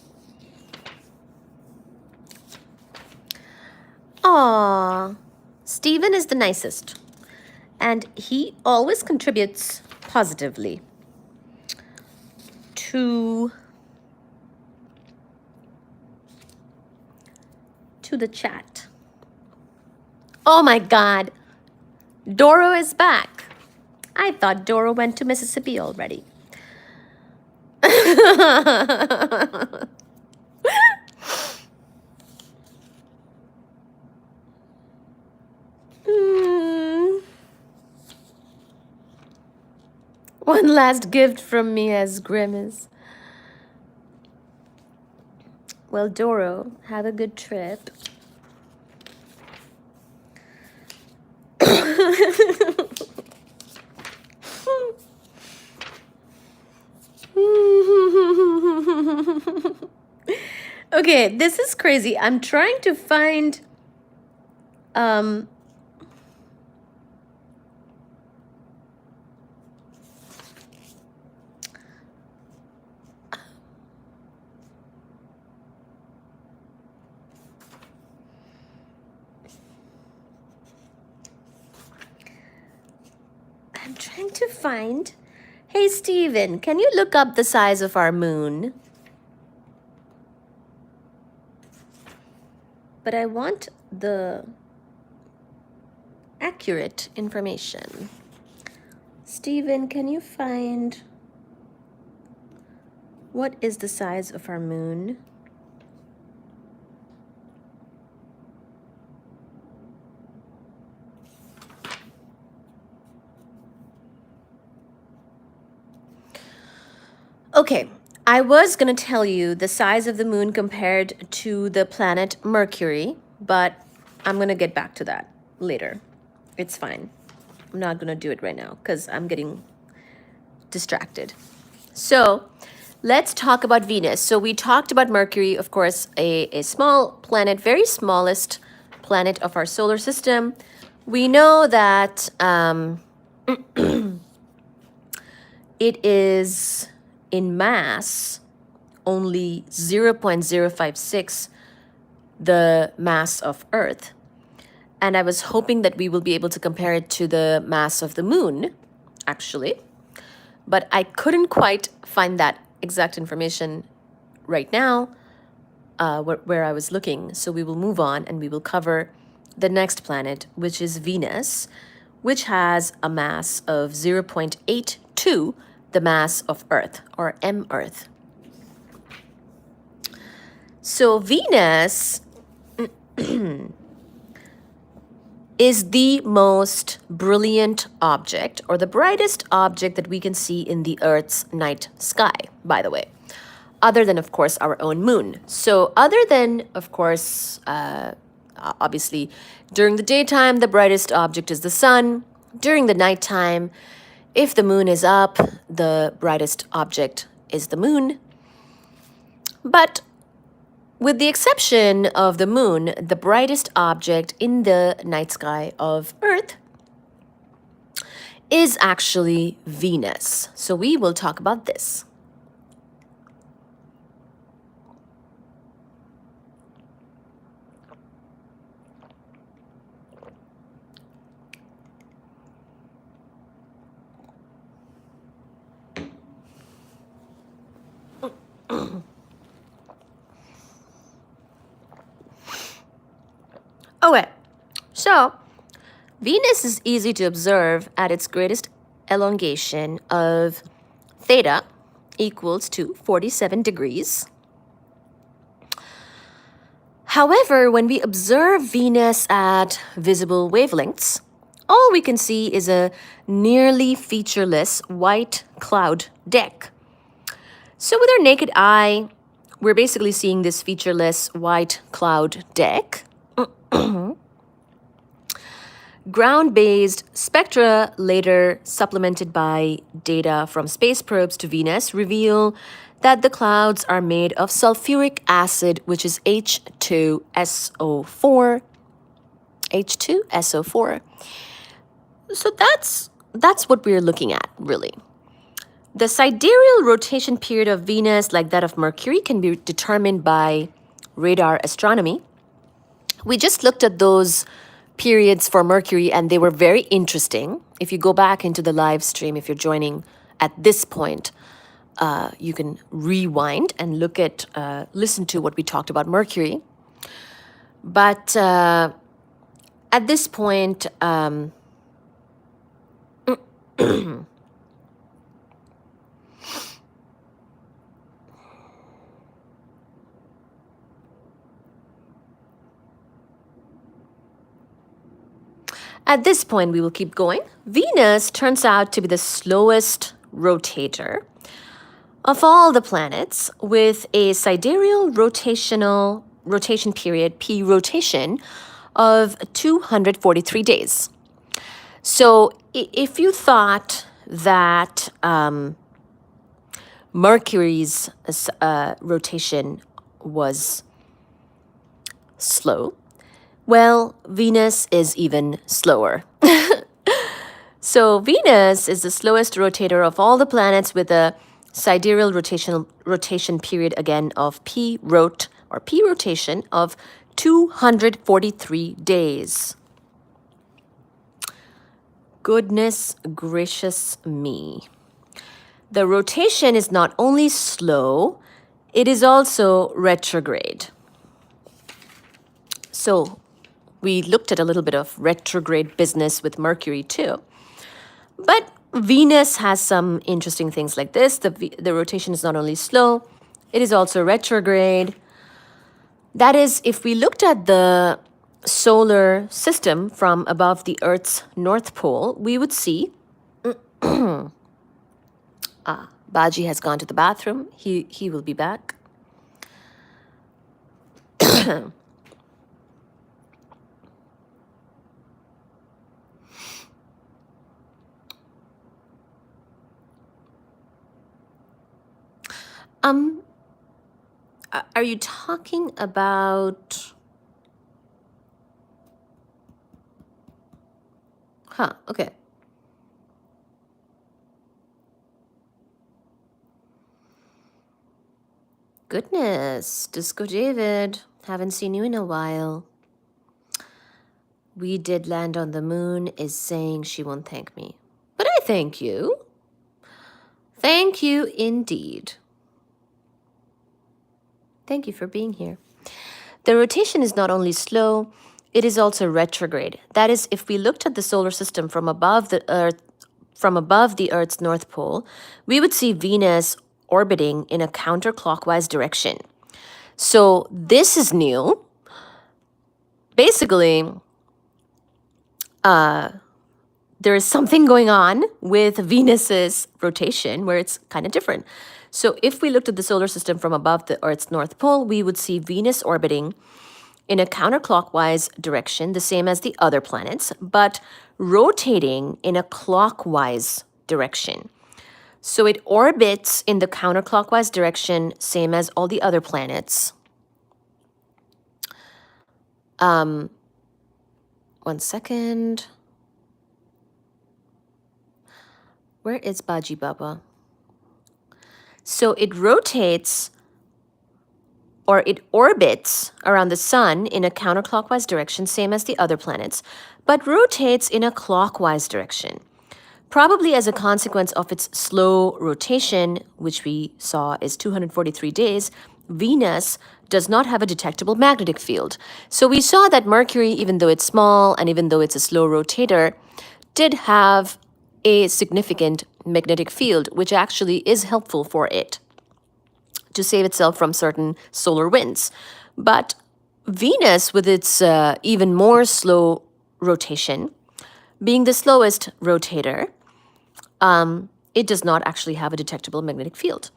Aw, Steven is the nicest, and he always contributes positively to the chat. Oh my God, Doro is back. I thought Doro went to Mississippi already. One last gift from me as Grimace. Well, Doro, have a good trip. Okay, this is crazy. I'm trying to find Hey, Steven, can you look up the size of our moon? But I want the accurate information. Steven, can you find what is the size of our moon? Okay, I was going to tell you the size of the moon compared to the planet Mercury, but I'm going to get back to that later. It's fine. I'm not going to do it right now because I'm getting distracted. So let's talk about Venus. So we talked about Mercury, of course, a small planet, very smallest planet of our solar system. We know that it is in mass only 0.056 the mass of Earth. And I was hoping that we will be able to compare it to the mass of the moon, actually. But I couldn't quite find that exact information right now where I was looking. So we will move on and we will cover the next planet, which is Venus, which has a mass of 0.82 the mass of Earth, or M-Earth. So Venus is the most brilliant object, or the brightest object that we can see in the Earth's night sky, by the way, other than, of course, our own moon. So other than, of course, obviously, during the daytime, the brightest object is the sun. During the nighttime, if the moon is up, the brightest object is the moon. But with the exception of the moon, the brightest object in the night sky of Earth is actually Venus. So we will talk about this. Okay, so Venus is easy to observe at its greatest elongation of theta equals to 47 degrees. However, when we observe Venus at visible wavelengths, all we can see is a nearly featureless white cloud deck. So with our naked eye, we're basically seeing this featureless white cloud deck. Ground-based spectra, later supplemented by data from space probes to Venus, reveal that the clouds are made of sulfuric acid, which is H2SO4. H2SO4. So that's what we're looking at, really. The sidereal rotation period of Venus, like that of Mercury, can be determined by radar astronomy. We just looked at those periods for Mercury and they were very interesting. If you go back into the live stream, if you're joining at this point, you can rewind and listen to what we talked about Mercury. But at this point, at this point, we will keep going. Venus turns out to be the slowest rotator of all the planets, with a sidereal rotation period, P rotation, of 243 days. So if you thought that Mercury's rotation was slow, well, Venus is even slower. So Venus is the slowest rotator of all the planets, with a sidereal rotation period again of P rotation of 243 days. Goodness gracious me. The rotation is not only slow, it is also retrograde. So we looked at a little bit of retrograde business with Mercury too. But Venus has some interesting things like this. The rotation is not only slow, it is also retrograde. That is, if we looked at the solar system from above the Earth's North Pole, we would see... Baji has gone to the bathroom. He will be back. Are you talking about... Okay. Goodness, Disco David, haven't seen you in a while. We did land on the moon is saying she won't thank me. But I thank you. Thank you indeed. Thank you for being here. The rotation is not only slow, it is also retrograde. That is, if we looked at the solar system from above the Earth's North Pole, we would see Venus orbiting in a counterclockwise direction. So this is new. Basically, there is something going on with Venus's rotation where it's kind of different. So if we looked at the solar system from above the Earth's North Pole, we would see Venus orbiting in a counterclockwise direction, the same as the other planets, but rotating in a clockwise direction. So it orbits in the counterclockwise direction, same as all the other planets. One second. Where is Baji Baba? So it rotates, or it orbits around the sun in a counterclockwise direction, same as the other planets, but rotates in a clockwise direction. Probably as a consequence of its slow rotation, which we saw is 243 days, Venus does not have a detectable magnetic field. So we saw that Mercury, even though it's small and even though it's a slow rotator, did have a significant magnetic field, which actually is helpful for it to save itself from certain solar winds. But Venus, with its even more slow rotation, being the slowest rotator, it does not actually have a detectable magnetic field.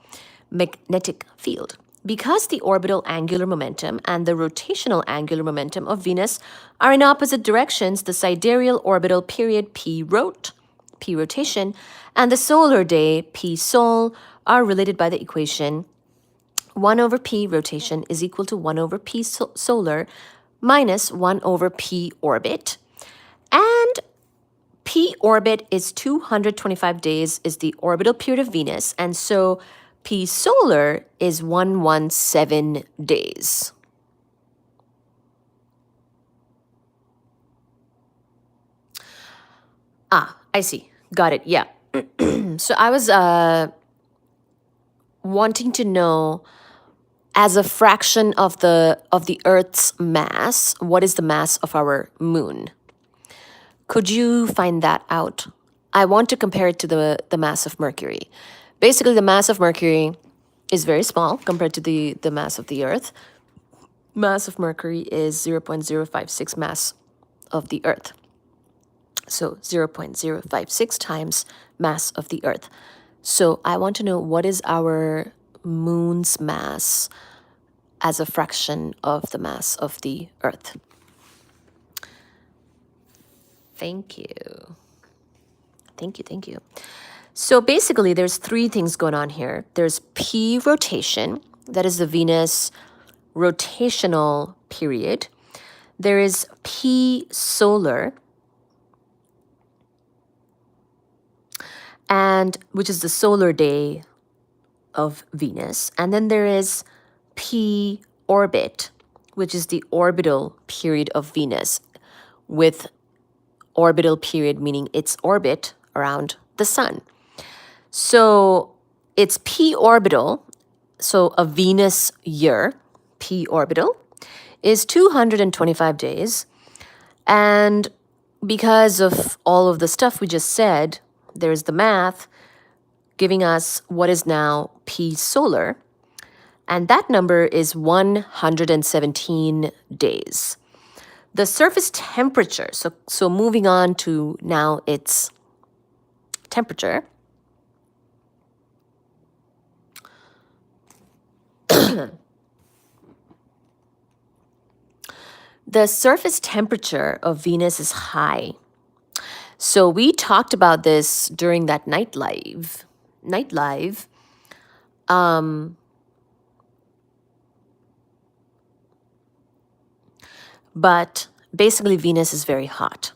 magnetic field. Because the orbital angular momentum and the rotational angular momentum of Venus are in opposite directions, the sidereal orbital period p rotation, and the solar day p sol are related by the equation 1 over p rotation is equal to 1 over p solar minus 1 over p orbit. And p orbit is 225 days is the orbital period of Venus, and so p solar is 117 days. I see. Got it. Yeah. So I was wanting to know, as a fraction of the Earth's mass, what is the mass of our moon? Could you find that out? I want to compare it to the mass of Mercury. Basically, the mass of Mercury is very small compared to the mass of the Earth. Mass of Mercury is 0.056 mass of the Earth. So 0.056 times mass of the Earth. So I want to know, what is our moon's mass as a fraction of the mass of the Earth? Thank you. Thank you. So basically, there's three things going on here. There's p rotation, that is the Venus rotational period. There is p solar, and which is the solar day of Venus. And then there is p orbit, which is the orbital period of Venus, with orbital period meaning its orbit around the sun. So it's p orbital, so a Venus year, p orbital, is 225 days. And because of all of the stuff we just said, there's the math giving us what is now p solar, and that number is 117 days. The surface temperature, so moving on to now its temperature. The surface temperature of Venus is high. So we talked about this during that night live. But basically Venus is very hot.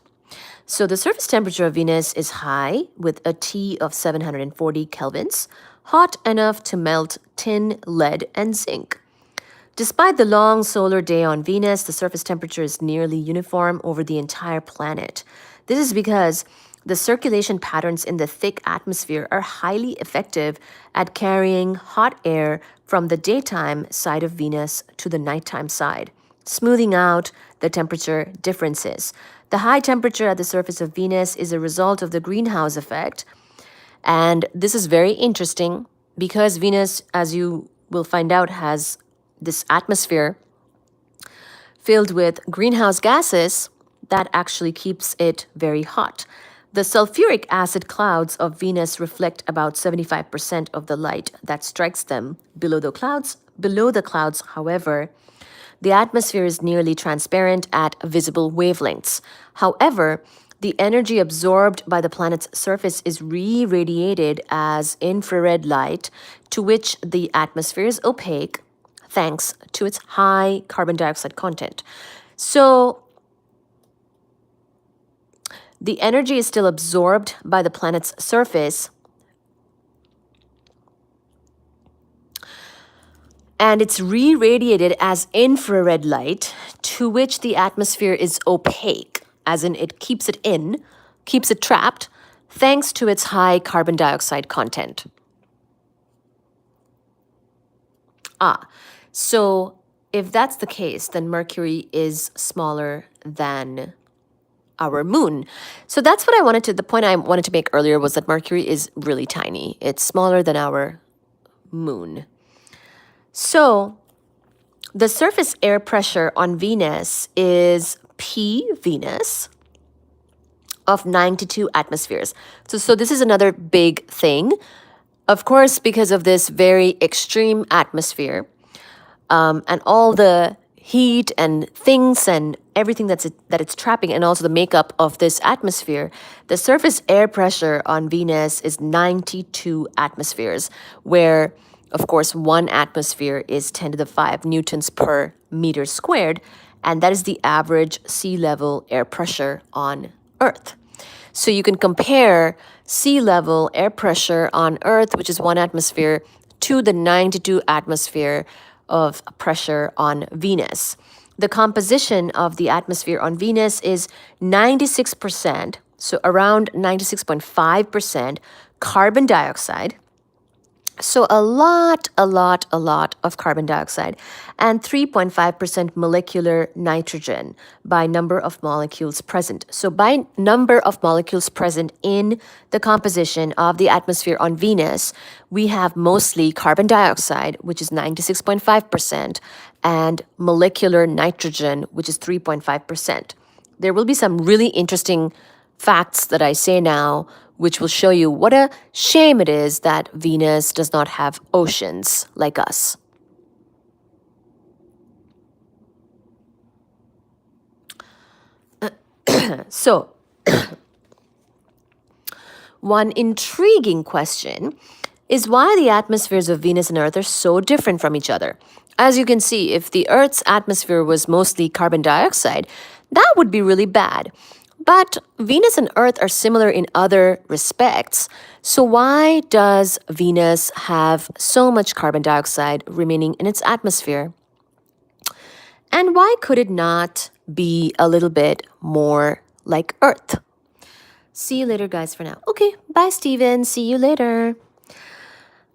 So the surface temperature of Venus is high with a T of 740 kelvins, hot enough to melt tin, lead, and zinc. Despite the long solar day on Venus, the surface temperature is nearly uniform over the entire planet. This is because the circulation patterns in the thick atmosphere are highly effective at carrying hot air from the daytime side of Venus to the nighttime side, smoothing out the temperature differences. The high temperature at the surface of Venus is a result of the greenhouse effect. And this is very interesting because Venus, as you will find out, has this atmosphere filled with greenhouse gases that actually keeps it very hot. The sulfuric acid clouds of Venus reflect about 75% of the light that strikes them below the clouds. Below the clouds, however, the atmosphere is nearly transparent at visible wavelengths. However, the energy absorbed by the planet's surface is re-radiated as infrared light, to which the atmosphere is opaque thanks to its high carbon dioxide content. So the energy is still absorbed by the planet's surface, and it's re-radiated as infrared light, to which the atmosphere is opaque, as in it keeps it trapped, thanks to its high carbon dioxide content. So if that's the case, then Mercury is smaller than our moon. So that's what the point I wanted to make earlier was that Mercury is really tiny. It's smaller than our moon. So the surface air pressure on Venus is P Venus of 92 atmospheres. So this is another big thing Of course, because of this very extreme atmosphere, and all the heat and things and everything that it's trapping, and also the makeup of this atmosphere, the surface air pressure on Venus is 92 atmospheres, where, of course, one atmosphere is 10 to the 5 newtons per meter squared, and that is the average sea level air pressure on Earth. So you can compare sea level air pressure on Earth, which is one atmosphere, to the 92 atmosphere of pressure on Venus. The composition of the atmosphere on Venus is 96%, so around 96.5% carbon dioxide. So a lot of carbon dioxide, and 3.5% molecular nitrogen by number of molecules present. So by number of molecules present in the composition of the atmosphere on Venus, we have mostly carbon dioxide, which is 96.5%, and molecular nitrogen, which is 3.5%. There will be some really interesting facts that I say now, which will show you what a shame it is that Venus does not have oceans like us. So, one intriguing question is why the atmospheres of Venus and Earth are so different from each other. As you can see, if the Earth's atmosphere was mostly carbon dioxide, that would be really bad. But Venus and Earth are similar in other respects. So why does Venus have so much carbon dioxide remaining in its atmosphere? And why could it not be a little bit more like Earth? See you later, guys, for now. Okay, bye, Steven. See you later.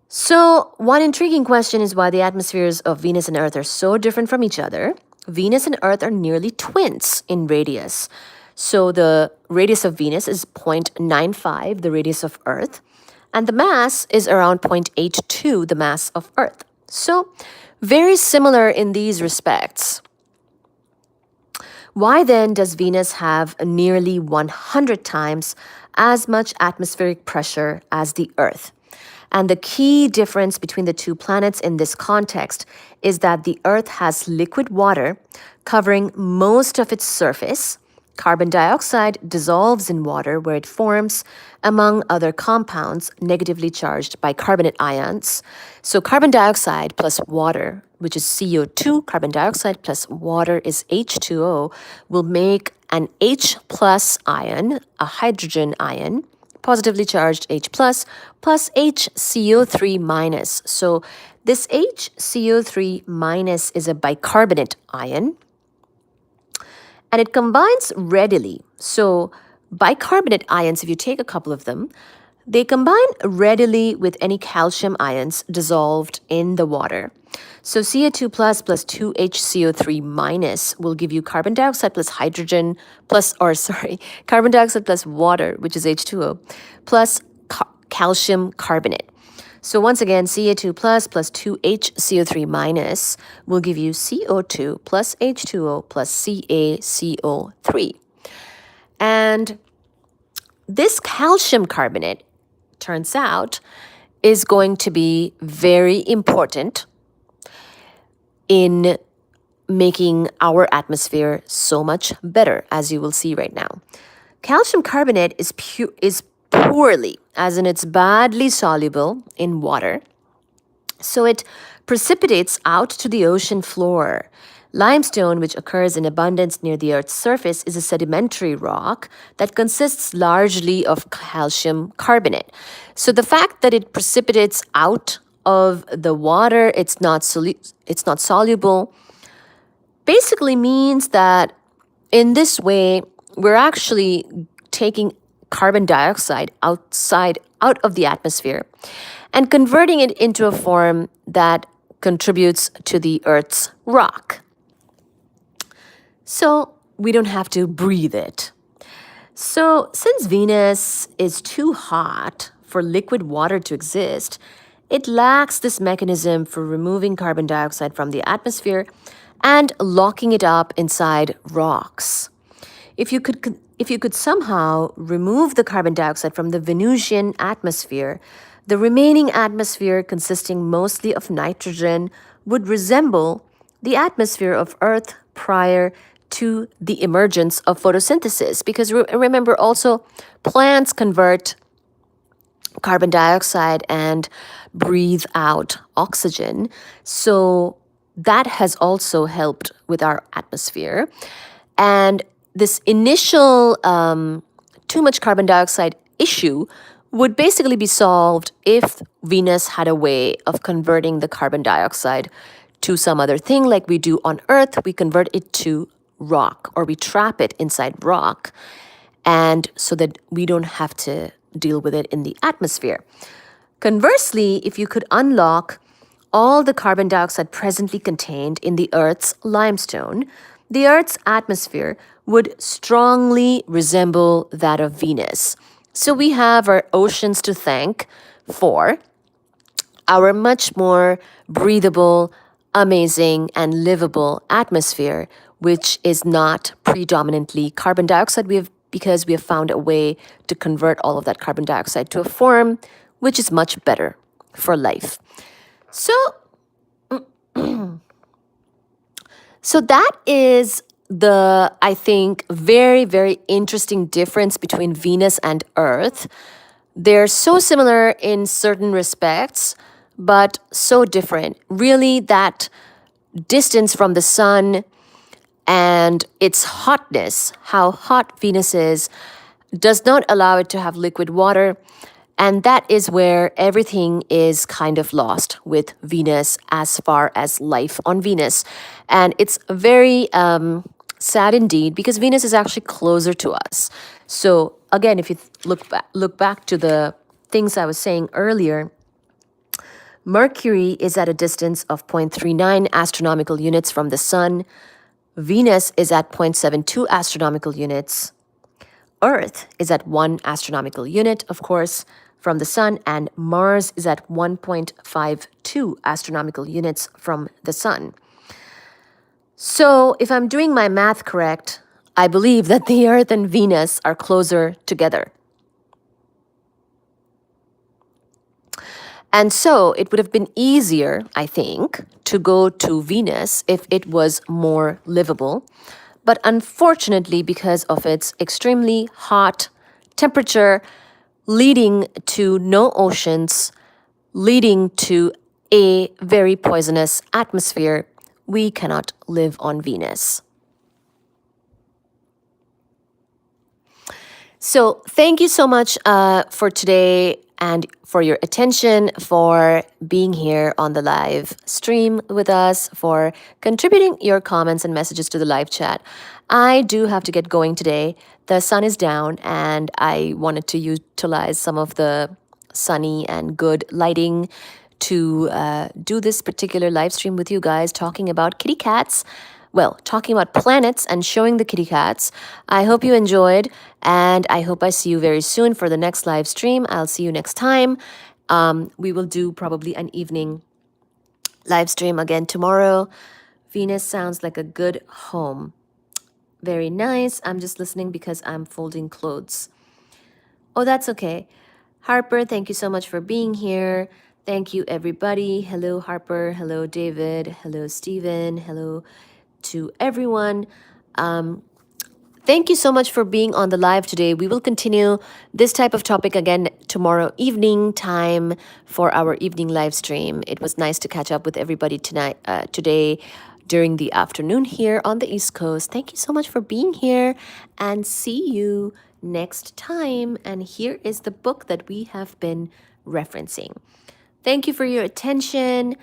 So, one intriguing question is why the atmospheres of Venus and Earth are so different from each other. Venus and Earth are nearly twins in radius. So the radius of Venus is 0.95, the radius of Earth, and the mass is around 0.82, the mass of Earth. So very similar in these respects. Why then does Venus have nearly 100 times as much atmospheric pressure as the Earth? And the key difference between the two planets in this context is that the Earth has liquid water covering most of its surface. Carbon dioxide dissolves in water where it forms, among other compounds, negatively charged bicarbonate ions. So carbon dioxide plus water, which is CO2, carbon dioxide plus water is H2O, will make an H plus ion, a hydrogen ion, positively charged H plus HCO3 minus. So this HCO3 minus is a bicarbonate ion, and it combines readily. So bicarbonate ions, if you take a couple of them, they combine readily with any calcium ions dissolved in the water. So Ca2 plus 2HCO3 minus will give you carbon dioxide plus hydrogen carbon dioxide plus water, which is H2O, plus calcium carbonate. So once again, Ca2 plus 2HCO3 minus will give you CO2 plus H2O plus CaCO3. And this calcium carbonate, turns out, is going to be very important in making our atmosphere so much better, as you will see right now. Calcium carbonate is poorly, as in it's badly soluble in water, so it precipitates out to the ocean floor. Limestone, which occurs in abundance near the Earth's surface, is a sedimentary rock that consists largely of calcium carbonate. So the fact that it precipitates out of the water, it's not soluble, basically means that in this way, we're actually taking carbon dioxide out of the atmosphere and converting it into a form that contributes to the Earth's rock. So we don't have to breathe it. So since Venus is too hot for liquid water to exist, it lacks this mechanism for removing carbon dioxide from the atmosphere and locking it up inside rocks. If you could if you could somehow remove the carbon dioxide from the Venusian atmosphere, the remaining atmosphere, consisting mostly of nitrogen, would resemble the atmosphere of Earth prior to the emergence of photosynthesis. Because remember, also, plants convert carbon dioxide and breathe out oxygen. So that has also helped with our atmosphere. And this initial too much carbon dioxide issue would basically be solved if Venus had a way of converting the carbon dioxide to some other thing like we do on Earth. We convert it to rock, or we trap it inside rock, and so that we don't have to deal with it in the atmosphere. Conversely, if you could unlock all the carbon dioxide presently contained in the Earth's limestone, the Earth's atmosphere would strongly resemble that of Venus. So we have our oceans to thank for our much more breathable, amazing, and livable atmosphere, which is not predominantly carbon dioxide. Because we have found a way to convert all of that carbon dioxide to a form which is much better for life. So, so that is the, I think, very, very interesting difference between Venus and Earth. They're so similar in certain respects, but so different. Really, that distance from the sun and its hotness, how hot Venus is, does not allow it to have liquid water. And that is where everything is kind of lost with Venus as far as life on Venus. And it's very sad indeed, because Venus is actually closer to us. So again, if you look back to the things I was saying earlier, Mercury is at a distance of 0.39 astronomical units from the sun. Venus is at 0.72 astronomical units. Earth is at 1 astronomical unit, of course, from the sun, and Mars is at 1.52 astronomical units from the sun. So if I'm doing my math correct, I believe that the Earth and Venus are closer together. And so it would have been easier, I think, to go to Venus if it was more livable. But unfortunately, because of its extremely hot temperature, leading to no oceans, leading to a very poisonous atmosphere, we cannot live on Venus. So thank you so much for today, and for your attention, for being here on the live stream with us, for contributing your comments and messages to the live chat. I do have to get going today. The sun is down, and I wanted to utilize some of the sunny and good lighting to do this particular live stream with you guys, talking about kitty cats. Well, talking about planets and showing the kitty cats. I hope you enjoyed, and I hope I see you very soon for the next live stream. I'll see you next time. We will do probably an evening live stream again tomorrow. Venus sounds like a good home. Very nice. I'm just listening because I'm folding clothes. Oh, that's okay. Harper, thank you so much for being here. Thank you, everybody. Hello, Harper. Hello, David. Hello, Stephen. Hello to everyone. Thank you so much for being on the live today. We will continue this type of topic again tomorrow evening time for our evening live stream. It was nice to catch up with everybody today during the afternoon here on the East Coast. Thank you so much for being here, and see you next time. And here is the book that we have been referencing. Thank you for your attention.